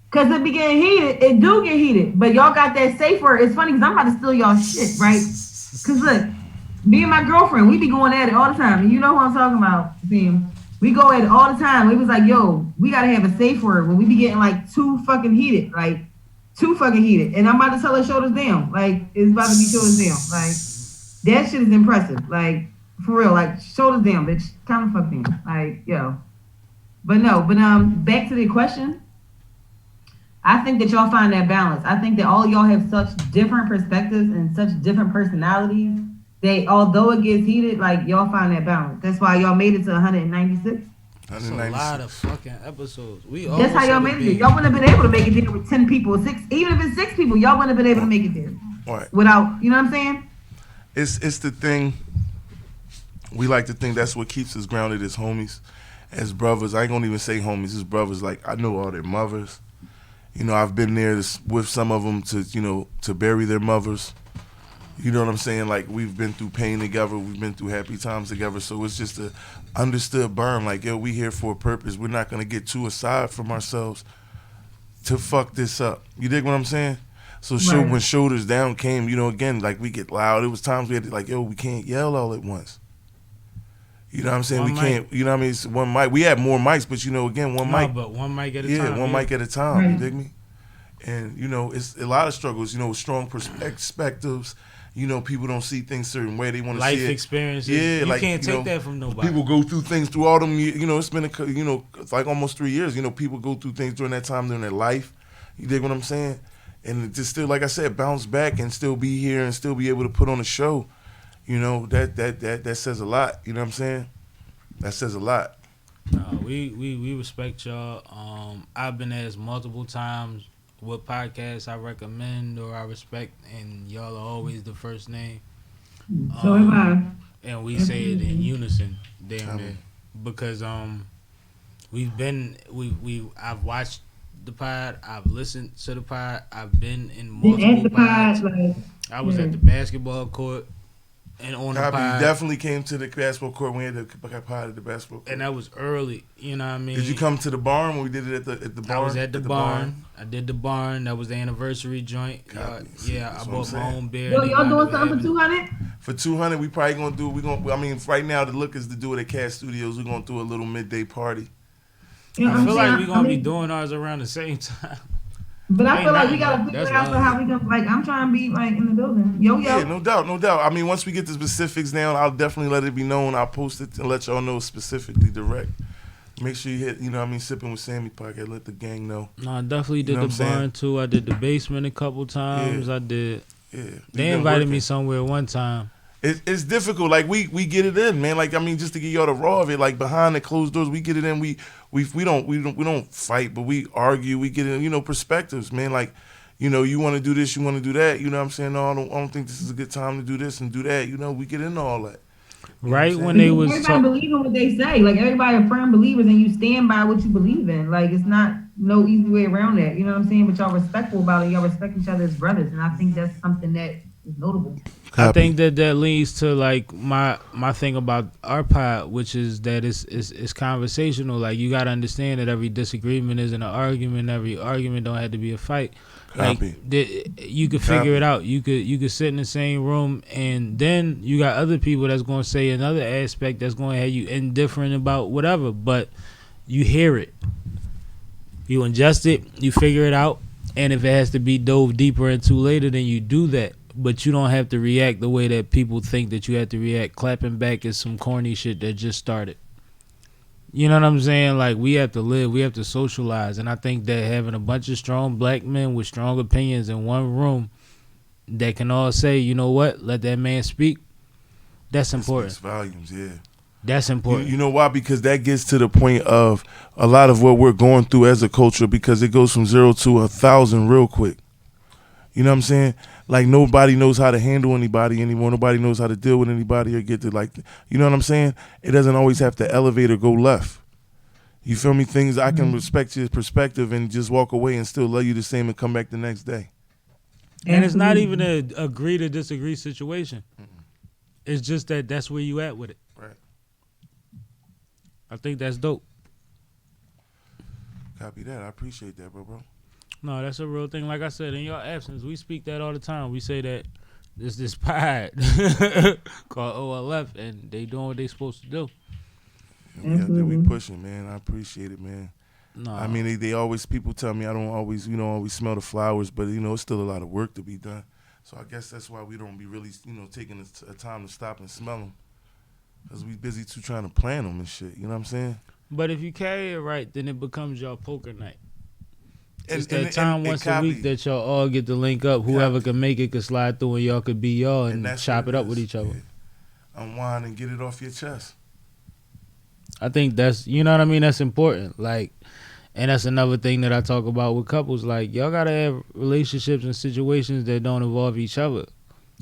Because it be getting heated. It do get heated. But y'all got that safe word. It's funny because I'm about to steal y'all shit, right? Because look, me and my girlfriend, we be going at it all the time. And you know who I'm talking about, Sam. We go at it all the time. We was like, yo, we got to have a safe word when we be getting like too fucking heated. And I'm about to tell her shoulders down. Like, it's about to be shoulders down. Like, that shit is impressive. Like, for real. Like, shoulders down, bitch. Kind of fuck down. Like, yo. But back to the question. I think that y'all find that balance. I think that all y'all have such different perspectives and such different personalities. Although it gets heated, like, y'all find that balance. That's why y'all made it to 196. That's a lot of fucking episodes. That's how y'all made it. Y'all wouldn't have been able to make it there with 10 people, 6. Even if it's 6 people, y'all wouldn't have been able to make it there. Right. Without, you know what I'm saying? It's the thing. We like to think that's what keeps us grounded as homies, as brothers. I ain't gonna even say homies. As brothers, like, I know all their mothers. You know, I've been there with some of them to bury their mothers. You know what I'm saying? Like, we've been through pain together. We've been through happy times together. So it's just a understood burn. Like, yo, we here for a purpose. We're not going to get too aside from ourselves to fuck this up. You dig what I'm saying? So when Shoulders Down came, again, like, we get loud. It was times we had to, like, yo, we can't yell all at once. You know what I'm saying? One we mic. can't, you know what I mean? It's one mic. We had more mics, but, again, one mic. But one mic at a time. Yeah, one mic at a time. You dig me? And, it's a lot of struggles, strong perspectives. People don't see things a certain way. They want to see it. Life experiences. Yeah, you can't take that from nobody. People go through things through all them. It's been it's like almost 3 years. People go through things during that time during their life. You dig what I'm saying? And just still, like I said, bounce back and still be here and still be able to put on a show. You know, that says a lot. You know what I'm saying? That says a lot. We respect y'all. I've been asked multiple times what podcasts I recommend or I respect, and y'all are always the first name. So am I. And we say it in unison, damn near, because I've watched the pod, I've listened to the pod, I've been in multiple pods. I was at the basketball court and on the pod. You definitely came to the basketball court when we had the pod at the basketball court. And that was early, you know what I mean? Did you come to the barn when we did it at the barn? I was at the barn. I did the barn. That was the anniversary joint. Yeah, I bought my own beer. Yo, y'all doing something for 200? For 200, we probably gonna do. I mean, right now the look is to do it at Cat Studios. We're gonna do a little midday party. I feel like we're gonna be doing ours around the same time. But I feel like we gotta figure out how we can. Like, I'm trying to be like in the building. Yo. Yeah, no doubt. I mean, once we get the specifics down, I'll definitely let it be known. I'll post it and let y'all know specifically direct. Make sure you hit, Sippin with Sammie podcast. Let the gang know. No, I definitely did the barn too. I did the basement a couple times. Yeah. I did. Yeah. They invited me somewhere one time. It's difficult. Like we get it in, man. Like, I mean, just to get y'all the raw of it. Like, behind the closed doors, we get it in. We don't fight, but we argue. We get in, perspectives, man. Like, you want to do this, you want to do that. You know what I'm saying? No, I don't think this is a good time to do this and do that. We get into all that. Right when they was everybody believe in what they say. Like, everybody are firm believers, and you stand by what you believe in. Like, it's not no easy way around that. You know what I'm saying? But y'all respectful about it. Y'all respect each other as brothers, and I think that's something that is notable. I think that leads to like my thing about our pod, which is that it's conversational. Like, you gotta understand that every disagreement isn't an argument. Every argument don't have to be a fight. Like, you could figure it out. You could sit in the same room, and then you got other people that's gonna say another aspect that's gonna have you indifferent about whatever. But you hear it, you ingest it, you figure it out, and if it has to be dove deeper into later, then you do that. But you don't have to react the way that people think that you have to react. Clapping back is some corny shit that just started. You know what I'm saying? Like, we have to live. We have to socialize. And I think that having a bunch of strong black men with strong opinions in one room that can all say, you know what, let that man speak, that's important. Speaks volumes, yeah. That's important. You know why? Because that gets to the point of a lot of what we're going through as a culture, because it goes from 0 to 1,000 real quick. You know what I'm saying? Like, nobody knows how to handle anybody anymore. Nobody knows how to deal with anybody or get to, like, you know what I'm saying? It doesn't always have to elevate or go left. You feel me? Things I can respect your perspective and just walk away and still love you the same and come back the next day. And it's not even a agree to disagree situation. It's just that that's where you at with it. Right. I think that's dope. Copy that. I appreciate that, bro. No, that's a real thing. Like I said, in your absence, we speak that all the time. We say that this pod called OLF, and they doing what they supposed to do. We pushing, man. I appreciate it, man. No, I mean, they always, people tell me I don't always, always smell the flowers, but it's still a lot of work to be done. So I guess that's why we don't be really, taking a time to stop and smell them, because we busy too trying to plan them and shit. You know what I'm saying? But if you carry it right, then it becomes your poker night. It's that time once a week that y'all all get to link up. Whoever can make it can slide through, and y'all could be y'all and chop it up with each other. Yeah. Unwind and get it off your chest. I think that's, you know what I mean? That's important. Like, and that's another thing that I talk about with couples. Like, y'all gotta have relationships and situations that don't involve each other.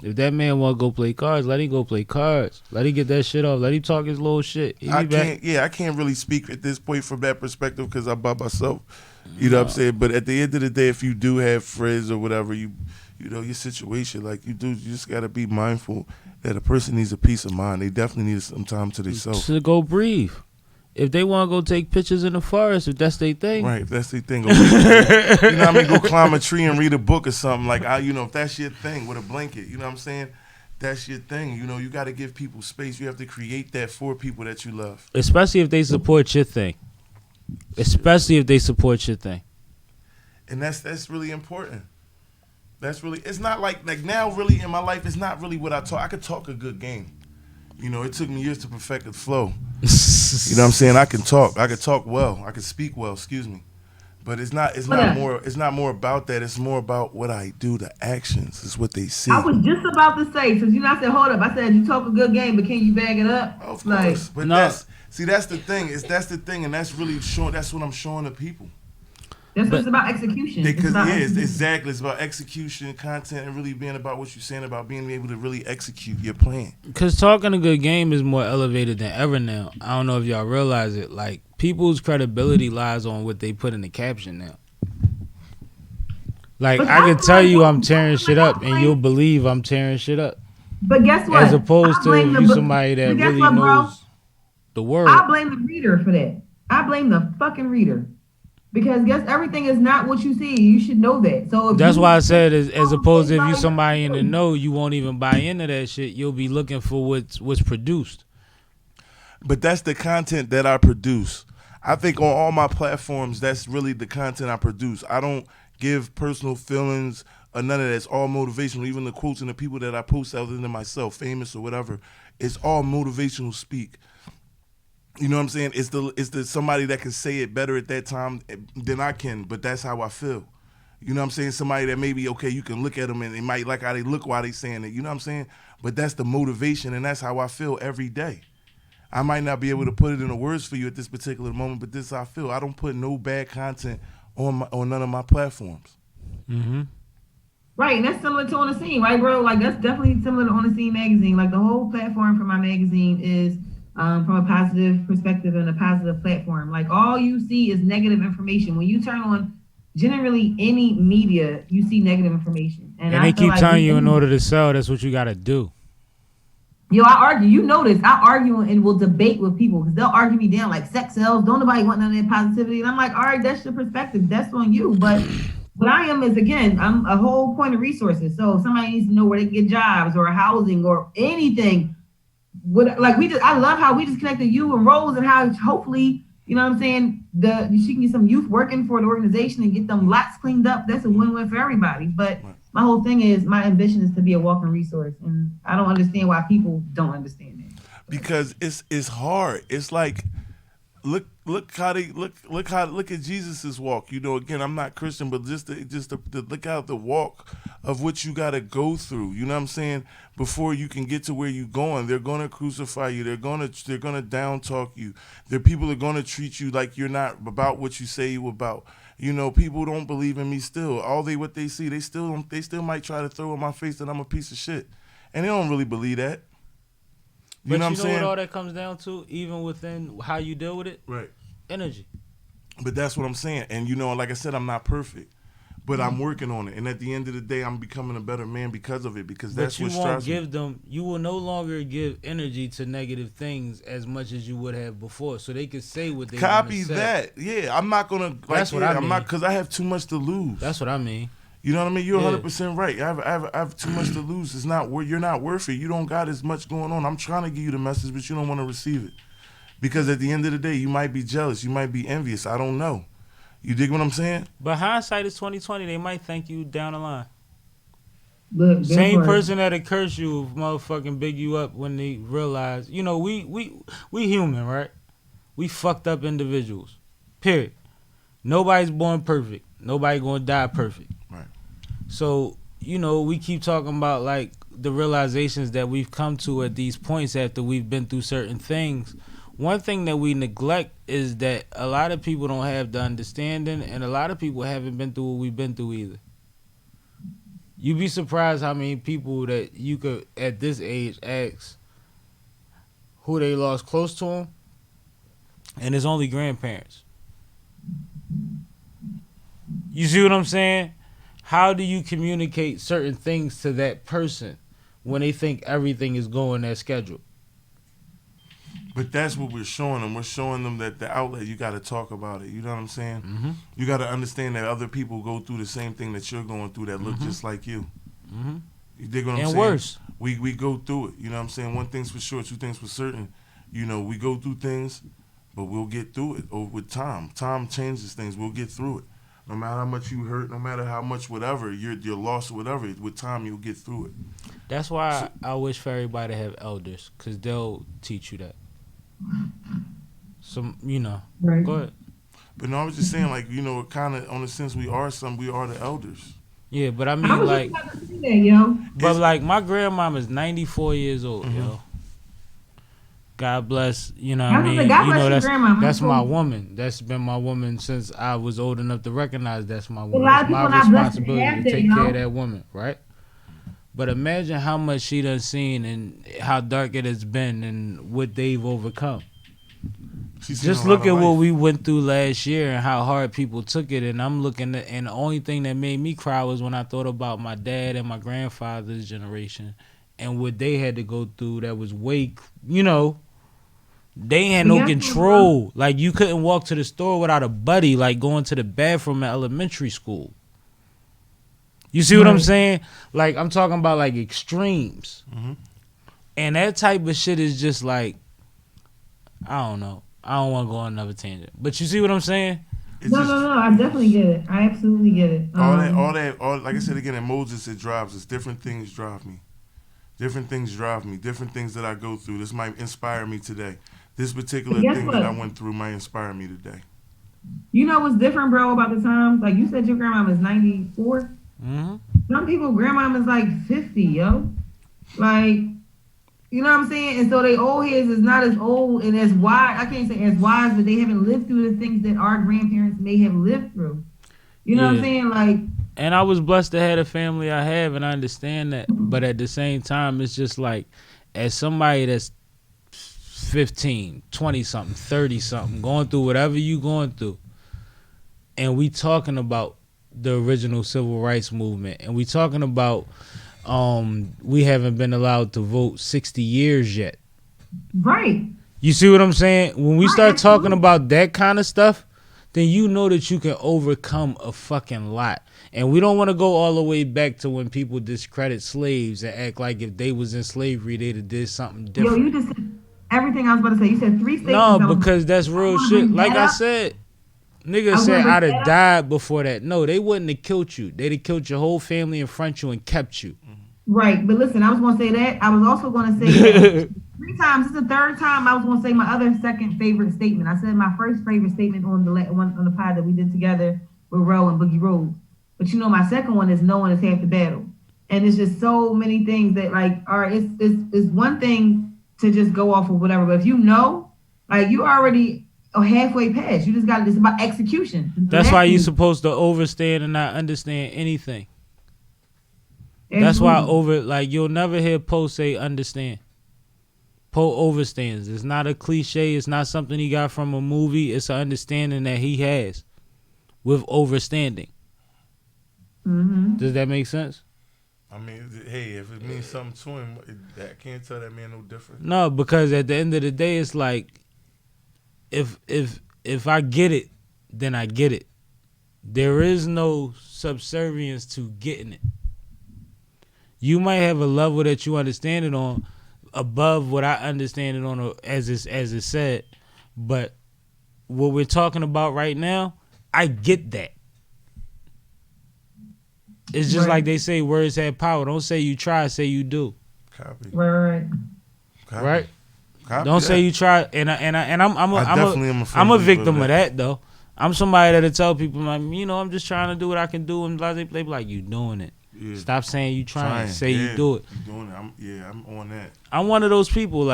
If that man want to go play cards, let him go play cards. Let him get that shit off. Let him talk his little shit. I can't really speak at this point from that perspective because I'm by myself. You know what I'm saying? But at the end of the day, if you do have friends or whatever, you know your situation, like you just got to be mindful that a person needs a peace of mind. They definitely need some time to themselves. To go breathe. If they want to go take pictures in the forest, if that's their thing. Right, if that's their thing. Go you know what I mean? Go climb a tree and read a book or something. Like, if that's your thing with a blanket, you know what I'm saying? That's your thing. You got to give people space. You have to create that for people that you love. Especially if they support your thing. And that's really important. It's not like now really in my life, it's not really what I talk. I could talk a good game. It took me years to perfect the flow. You know what I'm saying? I can talk well. I can speak well, excuse me. But it's not more about that. It's more about what I do. The actions is what they see. I was just about to say, since I said, hold up. I said you talk a good game, but can you bag it up? Of course, but that's the thing. That's the thing, and that's really showing. That's what I'm showing the people. That's what it's about, execution. Because exactly. It's about execution, content, and really being about what you're saying about being able to really execute your plan. Because talking a good game is more elevated than ever now. I don't know if y'all realize it. Like, people's credibility lies on what they put in the caption now. Like, I can tell you I'm tearing shit up, and you'll believe I'm tearing shit up. But guess what? As opposed to if you somebody that really knows the word. I blame the reader for that. I blame the fucking reader. Because everything is not what you see. You should know that. So if that's why I said as opposed to if you somebody in the know, you won't even buy into that shit. You'll be looking for what's produced. But that's the content that I produce. I think on all my platforms, that's really the content I produce. I don't give personal feelings or none of that. It's all motivational. Even the quotes and the people that I post other than myself, famous or whatever, it's all motivational speak. You know what I'm saying? It's the somebody that can say it better at that time than I can, but that's how I feel. You know what I'm saying? Somebody that maybe, okay, you can look at them and they might like how they look while they saying it. You know what I'm saying? But that's the motivation, and that's how I feel every day. I might not be able to put it into words for you at this particular moment, but this is how I feel. I don't put no bad content on none of my platforms. Mm-hmm. Right, and that's similar to On the Scene, right, bro? Like, that's definitely similar to On the Scene magazine. Like, the whole platform for my magazine is from a positive perspective and a positive platform. Like, all you see is negative information. When you turn on generally any media, you see negative information. And they keep telling you in order to sell, that's what you got to do. Yo, I argue. You know this. I argue and will debate with people because they'll argue me down like sex sells. Don't nobody want none of that positivity. And I'm like, all right, that's your perspective. That's on you. But what I am is, again, I'm a whole point of resources. So if somebody needs to know where they can get jobs or housing or anything, I love how we just connected you and Rose and how hopefully, you know what I'm saying, she can get some youth working for the organization and get them lots cleaned up. That's a win-win for everybody. But my whole thing is, my ambition is to be a walking resource, and I don't understand why people don't understand that. Because it's hard. It's like look at Jesus's walk. You know, again, I'm not Christian, but just to look out the walk of what you got to go through. You know what I'm saying? Before you can get to where you're going, they're gonna crucify you. They're gonna down talk you. People are gonna treat you like you're not about what you say you about. You know, people don't believe in me still. What they see, they still might try to throw in my face that I'm a piece of shit, and they don't really believe that. You know what I'm saying? What all that comes down to, even within how you deal with it? Right. Energy. But that's what I'm saying. And, you know, like I said, I'm not perfect. But I'm working on it. And at the end of the day, I'm becoming a better man because of it. Because that's what stresses me. You will no longer give energy to negative things as much as you would have before. So they could say what they copy that. Yeah, I'm not going to. That's what I mean. Because I have too much to lose. That's what I mean. You know what I mean? You're 100% right. I have too much to lose. You're not worth it. You don't got as much going on. I'm trying to give you the message, but you don't want to receive it. Because at the end of the day, you might be jealous. You might be envious. I don't know. You dig what I'm saying? But hindsight is 20/20. They might thank you down the line. Look, same person that'll curse you, motherfucking big you up when they realize, you know, we human, right? We fucked up individuals. Period. Nobody's born perfect. Nobody gonna die perfect. Right. So, you know, we keep talking about like the realizations that we've come to at these points after we've been through certain things. One thing that we neglect is that a lot of people don't have the understanding, and a lot of people haven't been through what we've been through either. You'd be surprised how many people that you could, at this age, ask who they lost close to them, and it's only grandparents. You see what I'm saying? How do you communicate certain things to that person when they think everything is going as scheduled? But that's what we're showing them. We're showing them that the outlet, you got to talk about it. You know what I'm saying? Mm-hmm. You got to understand that other people go through the same thing that you're going through that look just like you. Mm-hmm. You dig what I'm saying? And worse. We go through it. You know what I'm saying? One thing's for sure, two things for certain. You know, we go through things, but we'll get through it with time. Time changes things. We'll get through it. No matter how much you hurt, no matter how much whatever, you're lost or whatever, with time you'll get through it. That's why I wish for everybody to have elders, because they'll teach you that. Some, you know. Right. Go ahead. But no, I was just saying, like, you know, kind of, on a sense, we are the elders. Yeah, but I I mean, was like, just about to say that, yo. but like my grandmom is 94 years old, yo. God bless, you know what I was mean? like, God You bless know, your grandma. that's my Cool. woman. That's been my woman since I was old enough to recognize that's my A woman. lot of It's my people not blessed to responsibility have to that, take care of yo. that woman, right? But imagine how much she done seen and how dark it has been and what they've overcome. She's seen Just a lot look of at what life. we went through last year and how hard people took it. And I'm looking at, and the only thing that made me cry was when I thought about my dad and my grandfather's generation and what they had to go through. That was way, you know, they had no But guess what, control. Like, you couldn't walk to the store without a buddy, like going to the bathroom at elementary school. You see what I'm Right. saying? Like, I'm talking about like extremes. And that type of shit is just like, I don't know. I don't want to go on another tangent. But you see what I'm saying? It's No, just, no, no. I definitely get it. I absolutely get it. all like I said again, emotions it drives us. Different things drive me. Different things drive me. Different things that I go through. This might inspire me today. This particular Guess thing what? that I went through might inspire me today. You know what's different, bro, about the times? Like you said, your grandma was 94. Mm-hmm. Some people, grandma is like 50, yo. Like, you know what I'm saying? And so they old heads is not as old and as wise. I can't say as wise, but they haven't lived through the things that our grandparents may have lived through. You know what I'm Yeah. saying? Like, And I was blessed to have the family I have, and I understand that. But at the same time, it's just like, as somebody that's 15, 20-something, 30-something, going through whatever you going through, and we talking about the original civil rights movement, and we talking about we haven't been allowed to vote 60 years yet. right. You see what I'm saying? When we start talking Absolutely. about that kind of stuff, then you know that you can overcome a fucking lot. And we don't want to go all the way back to when people discredit slaves and act like if they was in slavery, they'd have did something Yo, different. you just said everything I was about to say. You said three statements. No, I was- because that's I real wanna shit. bring Like that I up. said, I niggas wanna said bring I'd that have up. died before that. No, they wouldn't have killed you. They'd have killed your whole family in front of you and kept you. Right, but listen, I was going to say that. I was also going to say that 3 times. This is the 3rd time I was going to say my other second favorite statement. I said my first favorite statement on the one on the pod that we did together with Ro and Boogie Rose. But you know, my second one is knowing is half the battle, and it's just so many things that like are it's one thing to just go off of whatever, but if you know, like you already are halfway past. You just got it's about execution. That's why you're Exactly. supposed to overstand and not understand anything. That's why you'll never hear Poe say understand. Poe overstands. It's not a cliche. It's not something he got from a movie. It's an understanding that he has with overstanding. Mm-hmm. Does that make sense? I mean, hey, if it means something to him, I can't tell that man no different. No, because at the end of the day, it's like if I get it, then I get it. There is no subservience to getting it. You might have a level that you understand it on above what I understand it on as it said, but what we're talking about right now, I get that. It's just Right. like they say words have power. Don't say you try, say you do. Copy. Right. Copy. Right? Copy Don't that. say you try and I'm definitely am a firm I'm a believer victim of of that. that though. I'm somebody that'll tell people like, you know, I'm just trying to do what I can do and blah, they be like, you doing it. Yeah. Stop saying you trying. Say yeah, you do it. You doing it. I'm on that. I'm one of those people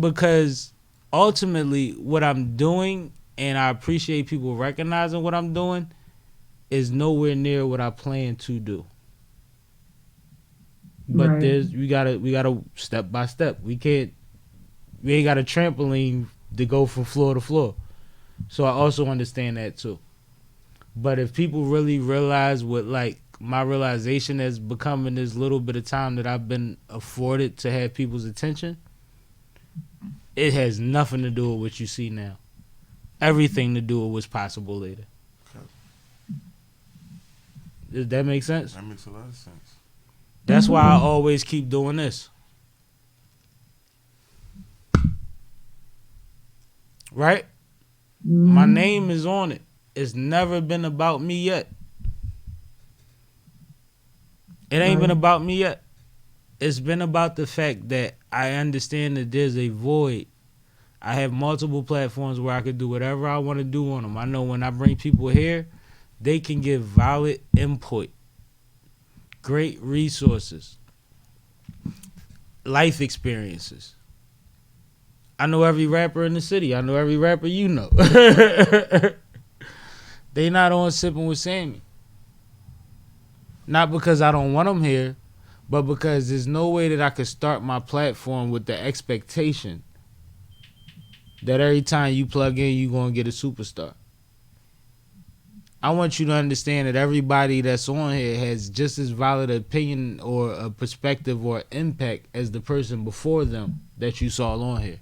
because ultimately what I'm doing, and I appreciate people recognizing what I'm doing, is nowhere near what I plan to do. But Right. we gotta step by step. We ain't got a trampoline to go from floor to floor. So I also understand that too. But if people really realize what like my realization has become in this little bit of time that I've been afforded to have people's attention, it has nothing to do with what you see now. Everything to do with what's possible later. Okay. Does that make sense? That makes a lot of sense. That's why I always keep doing this. Right? My name is on it. It's never been about me yet. It ain't been about me yet. It's been about the fact that I understand that there's a void. I have multiple platforms where I could do whatever I want to do on them. I know when I bring people here, they can give valid input, great resources, life experiences. I know every rapper in the city. I know every rapper you know. They not on Sippin' with Sammie. Not because I don't want them here, but because there's no way that I could start my platform with the expectation that every time you plug in, you're going to get a superstar. I want you to understand that everybody that's on here has just as valid opinion or a perspective or impact as the person before them that you saw on here.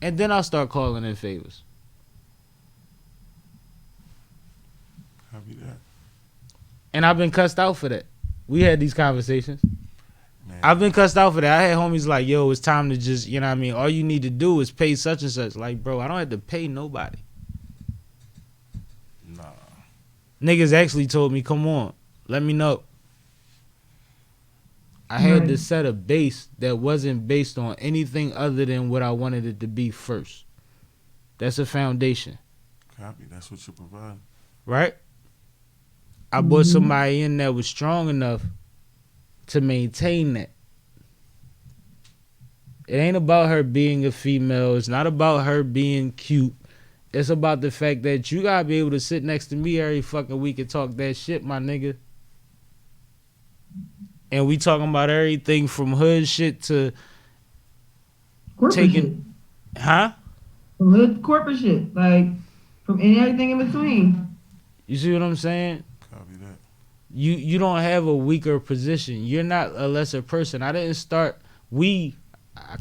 And then I'll start calling in favors. Copy that. And I've been cussed out for that. We had these conversations. Man. I've been cussed out for that. I had homies like, yo, it's time to just, you know what I mean? All you need to do is pay such and such. Like, bro, I don't have to pay nobody. Nah. Niggas actually told me, come on, let me know. I had to set a base that wasn't based on anything other than what I wanted it to be first. That's a foundation. Copy. That's what you provide. Right? I brought somebody in that was strong enough to maintain that. It ain't about her being a female. It's not about her being cute. It's about the fact that you gotta be able to sit next to me every fucking week and talk that shit, my nigga. And we talking about everything from hood shit to Corporate taking, shit. huh? From hood corporate shit, like from everything in between. You see what I'm saying? Copy that. You don't have a weaker position. You're not a lesser person. I can't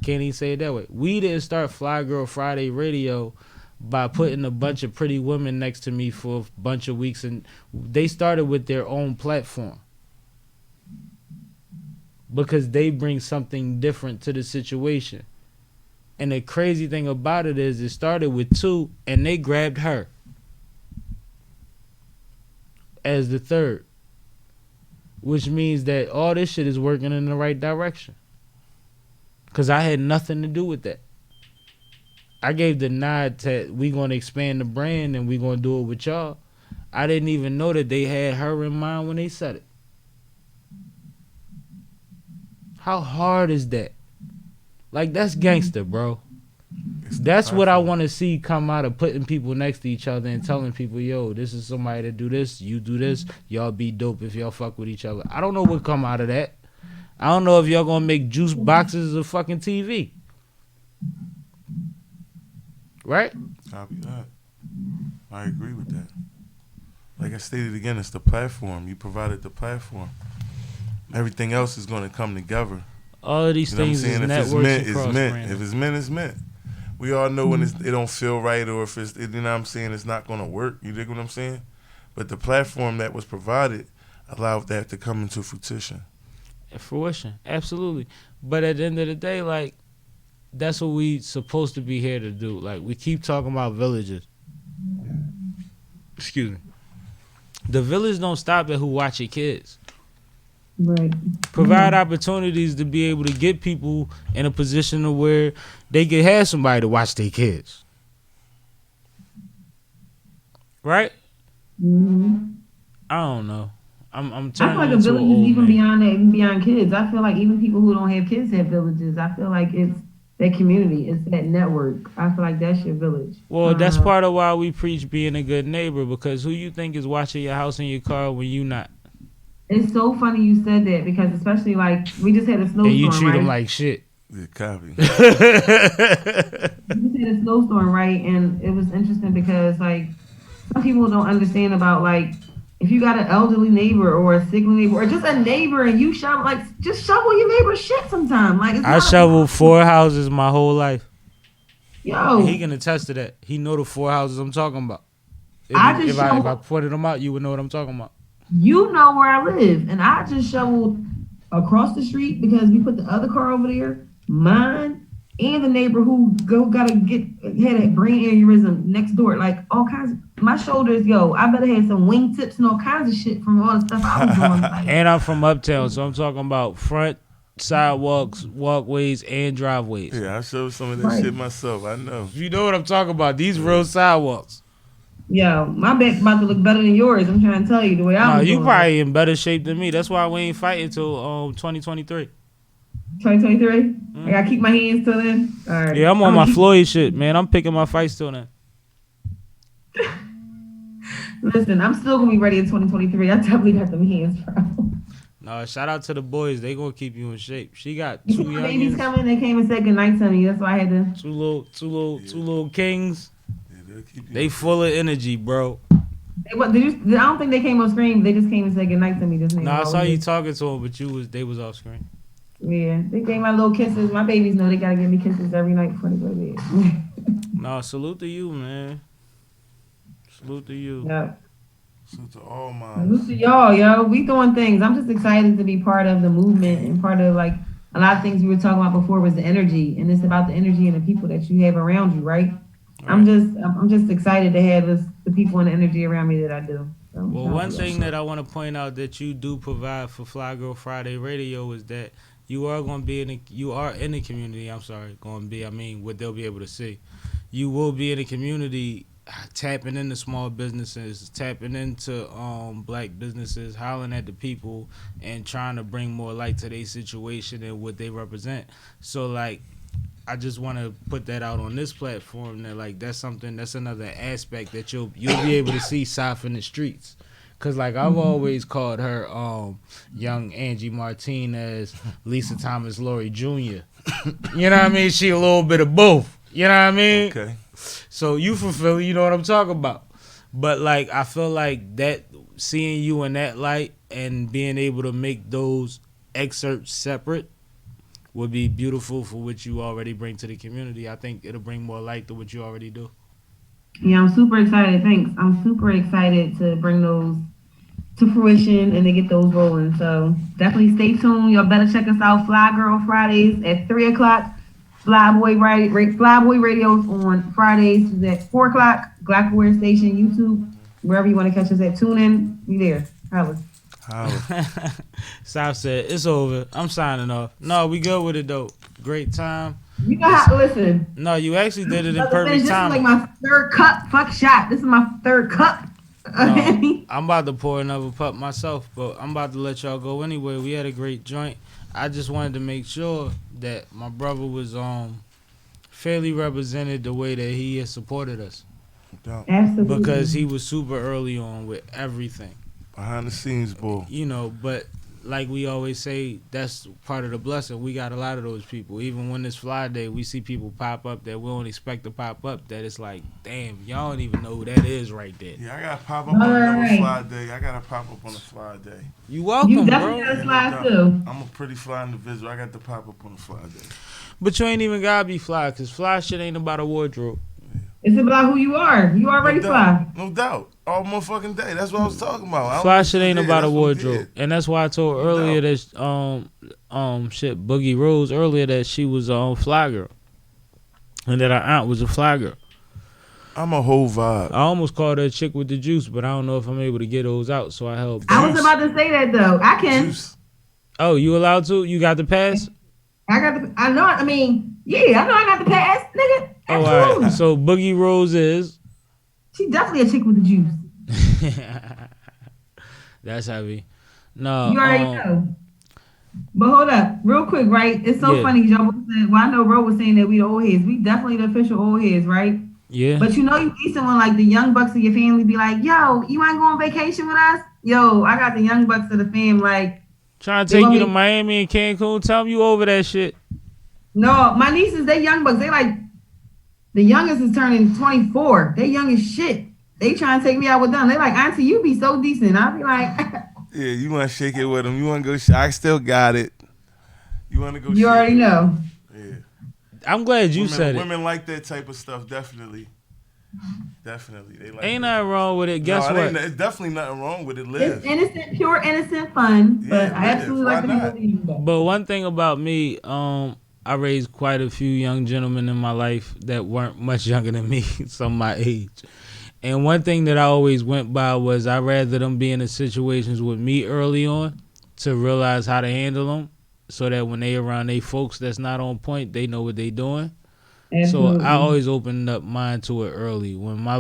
even say it that way. We didn't start Fly Girl Friday Radio by putting a bunch of pretty women next to me for a bunch of weeks, and they started with their own platform because they bring something different to the situation. And the crazy thing about it is it started with 2 and they grabbed her as the third, which means that all this shit is working in the right direction because I had nothing to do with that. I gave the nod that we going to expand the brand and we going to do it with y'all. I didn't even know that they had her in mind when they said it. How hard is that? Like, that's gangster, bro. That's what I want to see come out of putting people next to each other and telling people, yo, this is somebody that do this, you do this, y'all be dope if y'all fuck with each other. I don't know what come out of that. I don't know if y'all gonna make juice boxes of fucking TV. Right? Copy that. I agree with that. Like I stated again, it's the platform. You provided the platform. Everything else is going to come together. All of these things is networks and cross-branding. If it's meant, it's meant. We all know when it don't feel right or if it's, you know what I'm saying, it's not going to work. You dig what I'm saying? But the platform that was provided allowed that to come into fruition. Fruition, absolutely. But at the end of the day, like, that's what we supposed to be here to do. Like, we keep talking about villages. Excuse me. The village don't stop at who watch your kids. Right. Provide opportunities to be able to get people in a position of where they can have somebody to watch their kids. Right? Mm-hmm. I don't know. I'm I turning feel like a into village an is old even man. beyond that, even beyond kids. I feel like even people who don't have kids have villages. I feel like it's that community, it's that network. I feel like that's your village. Well, that's part of why we preach being a good neighbor, because who you think is watching your house and your car when you not? It's so funny you said that because especially like we just had a snowstorm, And you treat right? them like shit. Yeah, copy. We just had a snowstorm, right? And it was interesting because like some people don't understand about like if you got an elderly neighbor or a sickly neighbor or just a neighbor and you shovel like just shovel your neighbor's shit sometime. Like it's I shoveled 4 houses my whole life. Yo, And he can attest to that. He know the 4 houses I'm talking about. If if I pointed them out, you would know what I'm talking about. you know where I live, and I just shoveled across the street because we put the other car over there, mine, and the neighbor who had a brain aneurysm next door, like all kinds. My shoulders, yo, I better have some wingtips and all kinds of shit from all the stuff I was doing. Like, And I'm from uptown, so I'm talking about front, sidewalks, walkways, and driveways. Yeah, I showed some of that shit myself. I know. You know what I'm talking about. These real sidewalks. Yo, my back's about to look better than yours. I'm trying to tell you the way I'm You going. probably in better shape than me. That's why we ain't fighting till 2023. 2023? I gotta keep my hands till then. All right. Yeah, I'm on my Floyd shit, man. I'm picking my fights till then. Listen, I'm still gonna be ready in 2023. I definitely got them hands, bro. No, shout out to the boys. They gonna keep you in shape. She got You two see my babies youngins, coming. They came and said goodnight to me. That's why I had to. two little kings. Yeah, they'll keep you They full of energy, bro. I don't think they came on screen. They just came and said goodnight to me. Just No, I saw you talking to them, but they was off screen. Yeah, they gave my little kisses. My babies know they gotta give me kisses every night before they go to bed. No, salute to you, man. Salute to you. Yeah. So to all moms. Salute to y'all, yo. We doing things. I'm just excited to be part of the movement and part of like a lot of things we were talking about before was the energy, and it's about the energy and the people that you have around you, right? I'm just excited to have the people and the energy around me that I do. So, Well, one thing that I want to point out that you do provide for Fly Girl Friday Radio is that you are going to be in the community. I'm sorry, going to be. I mean, what they'll be able to see. You will be in the community, tapping into small businesses, tapping into black businesses, hollering at the people, and trying to bring more light to their situation and what they represent. So, like, I just want to put that out on this platform that, like, that's another aspect that you'll be able to see South in the streets. Cause like I've always called her young Angie Martinez, Lisa Thomas Laurie Jr. You know what I mean? She a little bit of both. You know what I mean? Okay. So you from Philly, you know what I'm talking about. But like I feel like that seeing you in that light and being able to make those excerpts separate would be beautiful for what you already bring to the community. I think it'll bring more light to what you already do. Yeah, I'm super excited. Thanks. I'm super excited to bring those to fruition and to get those rolling. So definitely stay tuned. Y'all better check us out. Fly Girl Fridays at 3 o'clock. Flyboy Radios on Fridays at 4 o'clock. glocawearradiostation, YouTube, wherever you want to catch us at. Tune in. We there. Holla. South said, it's over. I'm signing off. No, we good with it, though. Great time. You know how, listen. No, you actually did it in perfect time. This is like my third cup. Fuck shot. This is my third cup. No, I'm about to pour another pup myself, but I'm about to let y'all go anyway. We had a great joint. I just wanted to make sure that my brother was fairly represented the way that he has supported us. Absolutely. Because he was super early on with everything. Behind the scenes, boy. You know, but like we always say, that's part of the blessing. We got a lot of those people. Even when it's Fly Day, we see people pop up that we don't expect to pop up. That it's like, damn, y'all don't even know who that is right there. Yeah, I gotta pop up on another Fly Day. I gotta pop up on a Fly Day. You welcome, you bro. definitely gotta slide too. I'm a pretty fly individual. I got to pop up on a Fly Day. But you ain't even gotta be fly, cause fly shit ain't about a wardrobe. It's about who you are. You already fly. No doubt. All motherfucking day. That's what I was talking about. Fly shit ain't about a wardrobe. And that's why I told earlier that Boogie Rose earlier that she was Fly Girl. And that her aunt was a Fly Girl. I'm a whole vibe. I almost called her a chick with the juice, but I don't know if I'm able to get those out, so I held back. I was about to say that though. I can. Juice. Oh, you allowed to? You got the pass? I know I got the pass, nigga. Absolutely. Oh, all right. So Boogie Rose is? She definitely a chick with the juice. That's heavy. No. You already know. But hold up, real quick, right? It's so funny. Y'all both said, well, I know Ro was saying that we the old heads. We definitely the official old heads, right? Yeah. But you know you decent when like the young bucks of your family be like, yo, you want to go on vacation with us? Yo, I got the young bucks of the fam like. Trying to take you to Miami and Cancun. Tell them you over that shit. No, my nieces, they young bucks. They like, the youngest is turning 24. They young as shit. They trying to take me out with them. They like, auntie, you be so decent. I'll be like. Yeah, you want to shake it with them. You want to go, I still got it. You want to go You already know. Yeah. I'm glad you said it. Women like that type of stuff, definitely. Definitely. They like ain't nothing wrong with it. Guess what? It's definitely nothing wrong with it. Live. It's innocent, pure innocent fun. But I absolutely like to be with you. But one thing about me, I raised quite a few young gentlemen in my life that weren't much younger than me, some my age. And one thing that I always went by was I'd rather them be in the situations with me early on to realize how to handle them so that when they around they folks that's not on point, they know what they doing. Absolutely. So I always opened up mine to it early. When my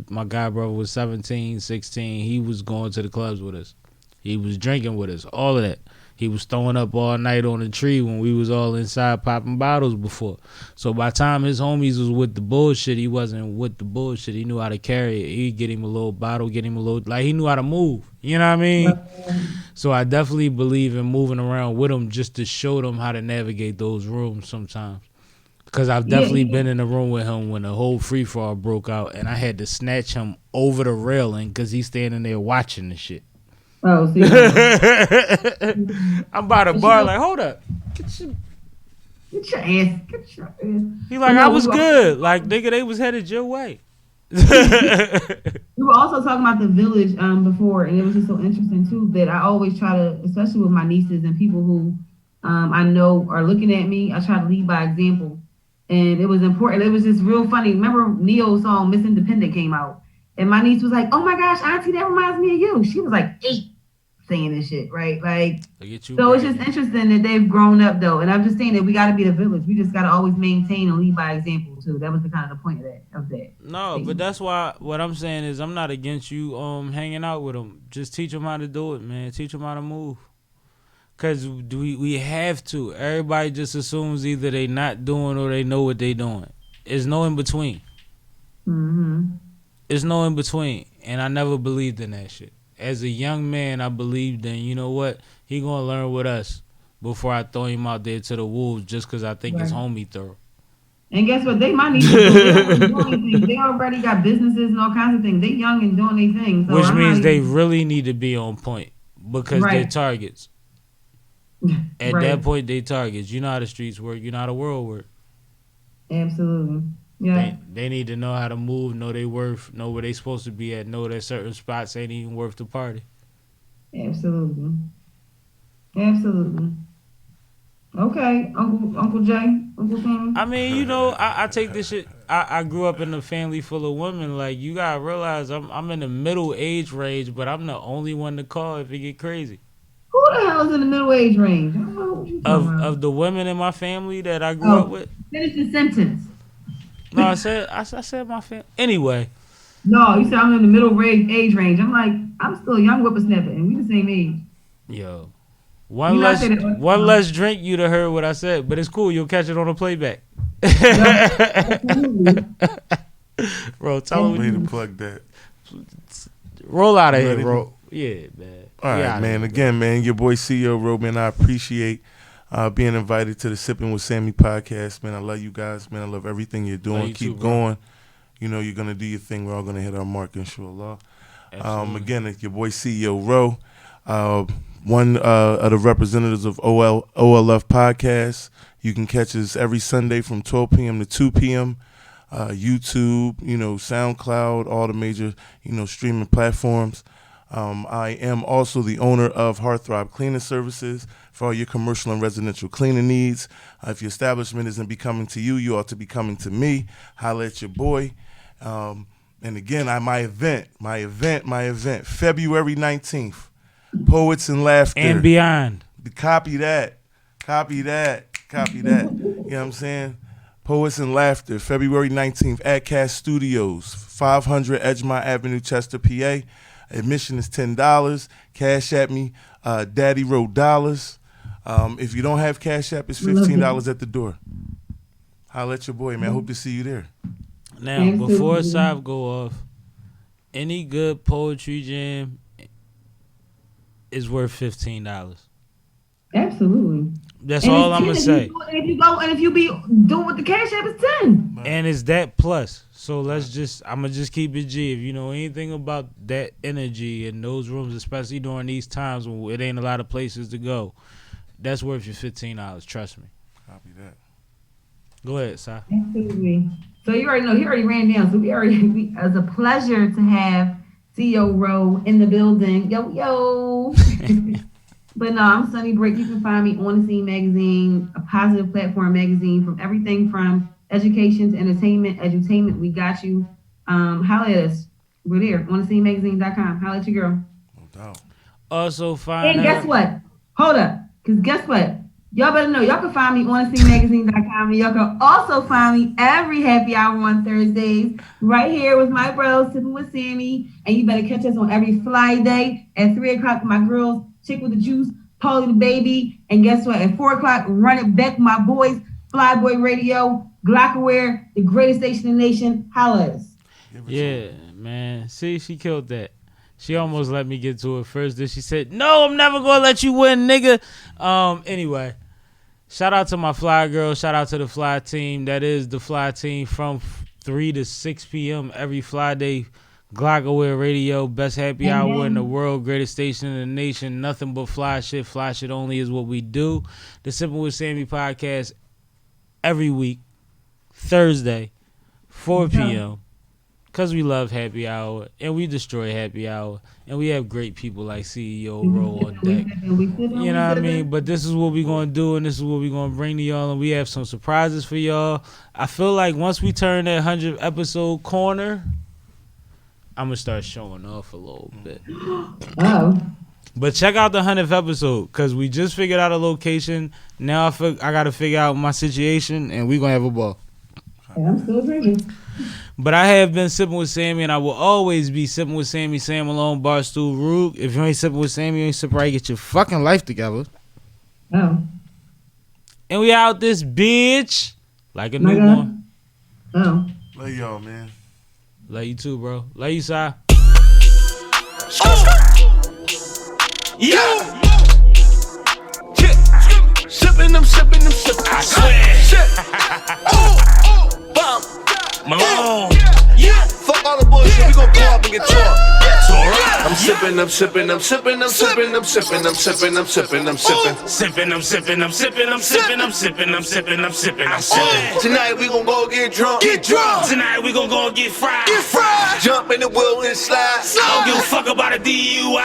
my guy brother was 17, 16, he was going to the clubs with us. He was drinking with us, all of that. He was throwing up all night on the tree when we was all inside popping bottles before. So by the time his homies was with the bullshit, he wasn't with the bullshit. He knew how to carry it. He'd get him a little bottle, get him a little, like he knew how to move. You know what I mean? So I definitely believe in moving around with him just to show them how to navigate those rooms sometimes. Because I've definitely been in the room with him when the whole free for all broke out, and I had to snatch him over the railing because he's standing there watching the shit. Oh, see. I'm by the bar like, hold up. Get your ass. Get your ass. He like, I was good. Like, nigga, they was headed your way. We were also talking about the village before, and it was just so interesting, too, that I always try to, especially with my nieces and people who I know are looking at me, I try to lead by example. And it was important. It was just real funny. Remember Neo's song Miss Independent came out, and my niece was like, "Oh my gosh, Auntie, that reminds me of you." She was like 8 saying this shit, right? Like, so it's just interesting that they've grown up though. And I'm just saying that we got to be the village. We just got to always maintain and lead by example too. That was the kind of the point of that. No, but that's why what I'm saying is I'm not against you hanging out with them. Just teach them how to do it, man. Teach them how to move. Because we have to. Everybody just assumes either they not doing or they know what they doing. There's no in between. Mm-hmm. There's no in between. And I never believed in that shit. As a young man, I believed in, you know what? He going to learn with us before I throw him out there to the wolves just because I think his homie thorough. And guess what? They might need to do. They already got businesses and all kinds of things. They young and doing their things. So which means they really need to be on point because they're targets. At that point, they targets. You know how the streets work. You know how the world work. Absolutely. Yeah. They need to know how to move, know they worth, know where they supposed to be at, know that certain spots ain't even worth the party. Absolutely. Absolutely. Okay, Uncle Jay, Uncle Sam. I mean, you know, I take this shit. I grew up in a family full of women. Like, you gotta realize I'm in the middle age range, but I'm the only one to call if it get crazy. Who the hell is in the middle age range? I don't know what you talking about. Of the women in my family that I grew up with. Finish the sentence. No, I said my family. Anyway. No, you said I'm in the middle age range. I'm like, I'm still a young whippersnapper, and we the same age. Yo. One less drink, you'd have heard what I said, but it's cool. You'll catch it on a playback. Bro, tell me to plug that. Roll out of here, bro. Yeah, man. All right, man. Again, man, your boy CEO Ro, man. I appreciate being invited to the Sippin' with Sammie podcast, man. I love you guys, man. I love everything you're doing. You Keep too, going. You know you're gonna do your thing. We're all gonna hit our mark, inshallah. Again, it's your boy CEO Ro, one of the representatives of OLF podcast. You can catch us every Sunday from 12 p.m. to 2 p.m. YouTube, SoundCloud, all the major, streaming platforms. I am also the owner of Heartthrob Cleaning Services for all your commercial and residential cleaning needs. If your establishment isn't becoming to you, you ought to be coming to me. Holla at your boy. And again, my event, February 19th, Poets and Laughter. And beyond. Copy that. You know what I'm saying? Poets and Laughter, February 19th, at Cast Studios, 500 Edgemont Avenue, Chester, PA. Admission is $10. Cash at me, Daddy Roll Dollars. If you don't have Cash App, it's $15 at the door. Holla at your boy, man. Hope to see you there. Now, before Sav go off, any good poetry jam is worth $15. Absolutely. That's all I'm gonna say. If you be doing with the Cash App, it's 10. And it's that plus. So I'm gonna just keep it G. If you know anything about that energy in those rooms, especially during these times when it ain't a lot of places to go, that's worth your $15. Trust me. Copy that. Go ahead, Si. Absolutely. So you already know he already ran down. So it's a pleasure to have CEO Ro in the building. Yo. But no, I'm Sunny Break. You can find me on the Scene magazine, a positive platform magazine from everything from education to entertainment, edutainment. We got you. Holla at us. We're there on thescenemagazine.com. Holla at your girl. No doubt. Also find And guess what? Hold up. Because guess what? Y'all better know. Y'all can find me on SippinMagazine.com. And y'all can also find me every happy hour on Thursdays right here with my bros, Sippin' with Sammie. And you better catch us on every Fly day at 3 o'clock with my girls, Chick with the Juice, Paulie the Baby. And guess what? At 4 o'clock, run it back with my boys, Flyboy Radio, glocawearradiostation, the greatest station in the nation. Holla at us. Yeah, man. See, she killed that. She almost let me get to it first. Then she said, "No, I'm never gonna let you win, nigga." Anyway, shout out to my Fly girl. Shout out to the Fly team. That is the Fly team from 3 to 6 p.m. every Fly day. Glocawear Radio, best happy hour in the world, greatest station in the nation. Nothing but fly shit. Fly shit only is what we do. The Sippin' with Sammie podcast every week, Thursday, 4 p.m. Because we love happy hour and we destroy happy hour and we have great people like CEO Roll on deck. You know what I mean? But this is what we're going to do and this is what we're going to bring to y'all, and we have some surprises for y'all. I feel like once we turn that 100th episode corner, I'm going to start showing off a little bit. Oh. But check out the 100th episode because we just figured out a location. Now I got to figure out my situation and we're going to have a ball. And I'm still drinking. But I have been sipping with Sammie, and I will always be sipping with Sammie. Sam Malone, Barstool, Rook. If you ain't sipping with Sammie, you ain't sipping right. Get your fucking life together. Oh. And we out this bitch like a newborn. Oh. Love y'all, man. Love you too, bro. Love you, Si. Yeah. Sippin' them, I swear. Bomb. Malone. Yeah. Fuck all the bullshit. We gon' go up and get toreup. Toreup. I'm sippin', I'm sippin', I'm sippin', I'm sippin', I'm sippin', I'm sippin', I'm sippin', I'm sippin'. Sippin', I'm sippin', I'm sippin', I'm sippin', I'm sippin', I'm sippin', I'm sippin', I'm sippin'. Tonight we gon' go get drunk. Get drunk. Tonight we gon' go get fried. Get fried. Jump in the wheel and slide. I don't give a fuck about a DUI.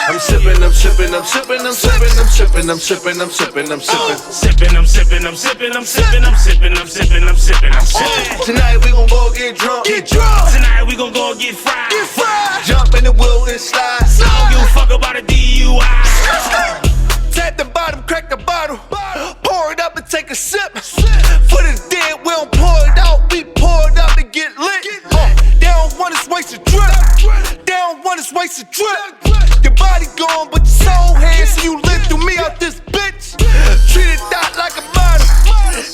I'm sippin', I'm sippin', I'm sippin', I'm sippin', I'm sippin', I'm sippin', I'm sippin', I'm sippin'. Sippin', I'm sippin', I'm sippin', I'm sippin', I'm sippin', I'm sippin', I'm sippin', I'm sippin'. Tonight we gon' go get drunk. Get drunk. Tonight we gon' go get fried. Get fried. Jump in the wheel and slide. I don't give a fuck about a DUI. Tap the bottom, crack the bottle. Pour it up and take a sip. For the dead, we don't pour it out. We pour it up and get lit. They don't want us wasted drip. They don't want us wasted drip. Your body gone, but your soul here. So you live through me out this bitch. Treat it out like a model.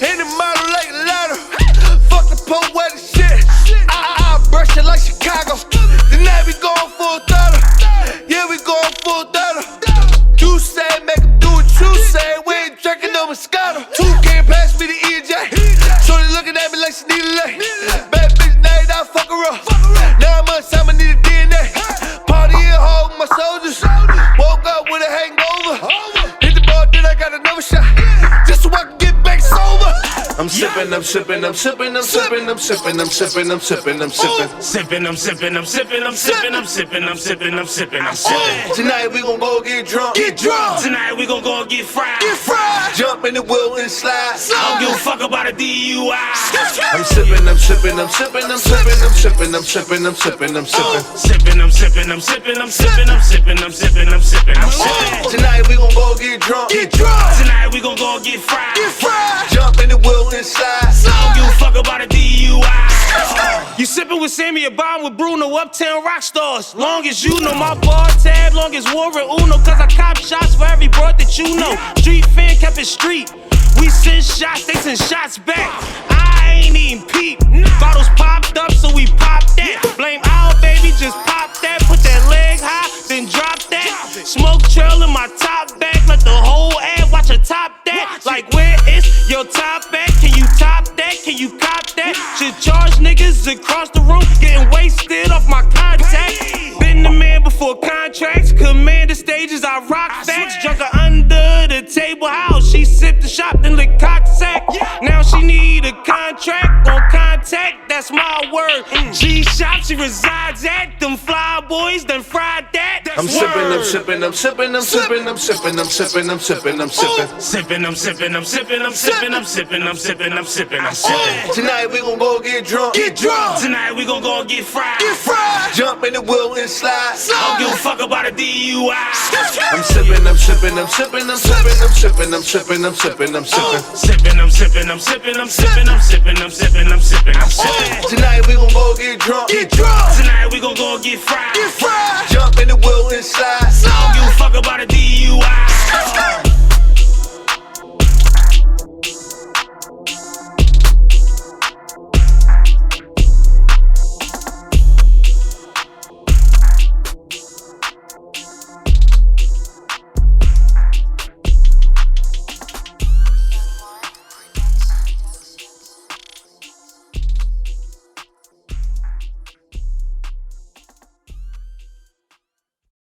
Hit the model like a ladder. Fuck the poetic shit. I brush it like Chicago. Tonight we going full throttle. Yeah, we going full throttle. You say, make him do what you say. We ain't drinking no Moscato. 2 can't pass me the EJ. Shorty looking at me like she need a leg. Bad bitch night, I fuck her up. 9 months time, I need a DNA. Party at home with my soldiers. Woke up with a hangover. Hit the ball, then I got another shot. Just so I can get back sober. I'm sippin', I'm sippin', I'm sippin', I'm sippin', I'm sippin', I'm sippin', I'm sippin', I'm sippin'. Sippin', I'm sippin', I'm sippin', I'm sippin', I'm sippin', I'm sippin', I'm sippin', I'm sippin'. Tonight we gon' go get drunk. Get drunk. Tonight we gon' go get fried. Get fried. Jump in the wheel and slide. I don't give a fuck about a DUI. I'm sippin', I'm sippin', I'm sippin', I'm sippin', I'm sippin', I'm sippin', I'm sippin', I'm sippin'. Sippin', I'm sippin', I'm sippin', I'm sippin', I'm sippin', I'm sippin', I'm sippin', I'm sippin'. Tonight we gon' go get drunk. Get drunk. Tonight we gon' go get fried. Get fried. Jump in the wheel and slide. I don't give a fuck about a DUI. You sippin' with Sammie, a bomb with Bruno, uptown rock stars. Long as you know my bar tab, long as war and Uno, cause I cop shots for every broad that you know. Street fan kept it street. We send shots, they send shots back. I ain't even peep. Bottles popped up, so we popped that. Blame our baby, just pop that. Put that leg high, then drop that. Smoke trail in my top back. Let the whole ad watch a top that. Like, where is your top at? Can you top that? Can you cop that? Should charge niggas across the room, getting wasted off my contact. Been the man before contracts, command the stages, I rock facts. Drunk her under the table house, she sipped the shop, then lick cock sack. Now she need a contract on contact, that's my word. G shop she resides at, them fly boys done fried that. I'm sippin', I'm sippin', I'm sippin', I'm sippin', I'm sippin', I'm sippin', I'm sippin', I'm sippin'. Sippin', I'm sippin', I'm sippin', I'm sippin', I'm sippin', I'm sippin', I'm sippin', I'm sippin'. Tonight we gon' go get drunk. Get drunk. Tonight we gon' go get fried. Get fried. Jump in the wheel and slide. I don't give a fuck about a DUI. I'm sippin', I'm sippin', I'm sippin', I'm sippin', I'm sippin', I'm sippin', I'm sippin', I'm sippin'. Sippin', I'm sippin', I'm sippin', I'm sippin', I'm sippin', I'm sippin', I'm sippin', I'm sippin'. Tonight we gon' go get drunk. Get drunk. Tonight we gon' go get fried. Get fried. Jump in the wheel and slide. I don't give a fuck about a DUI.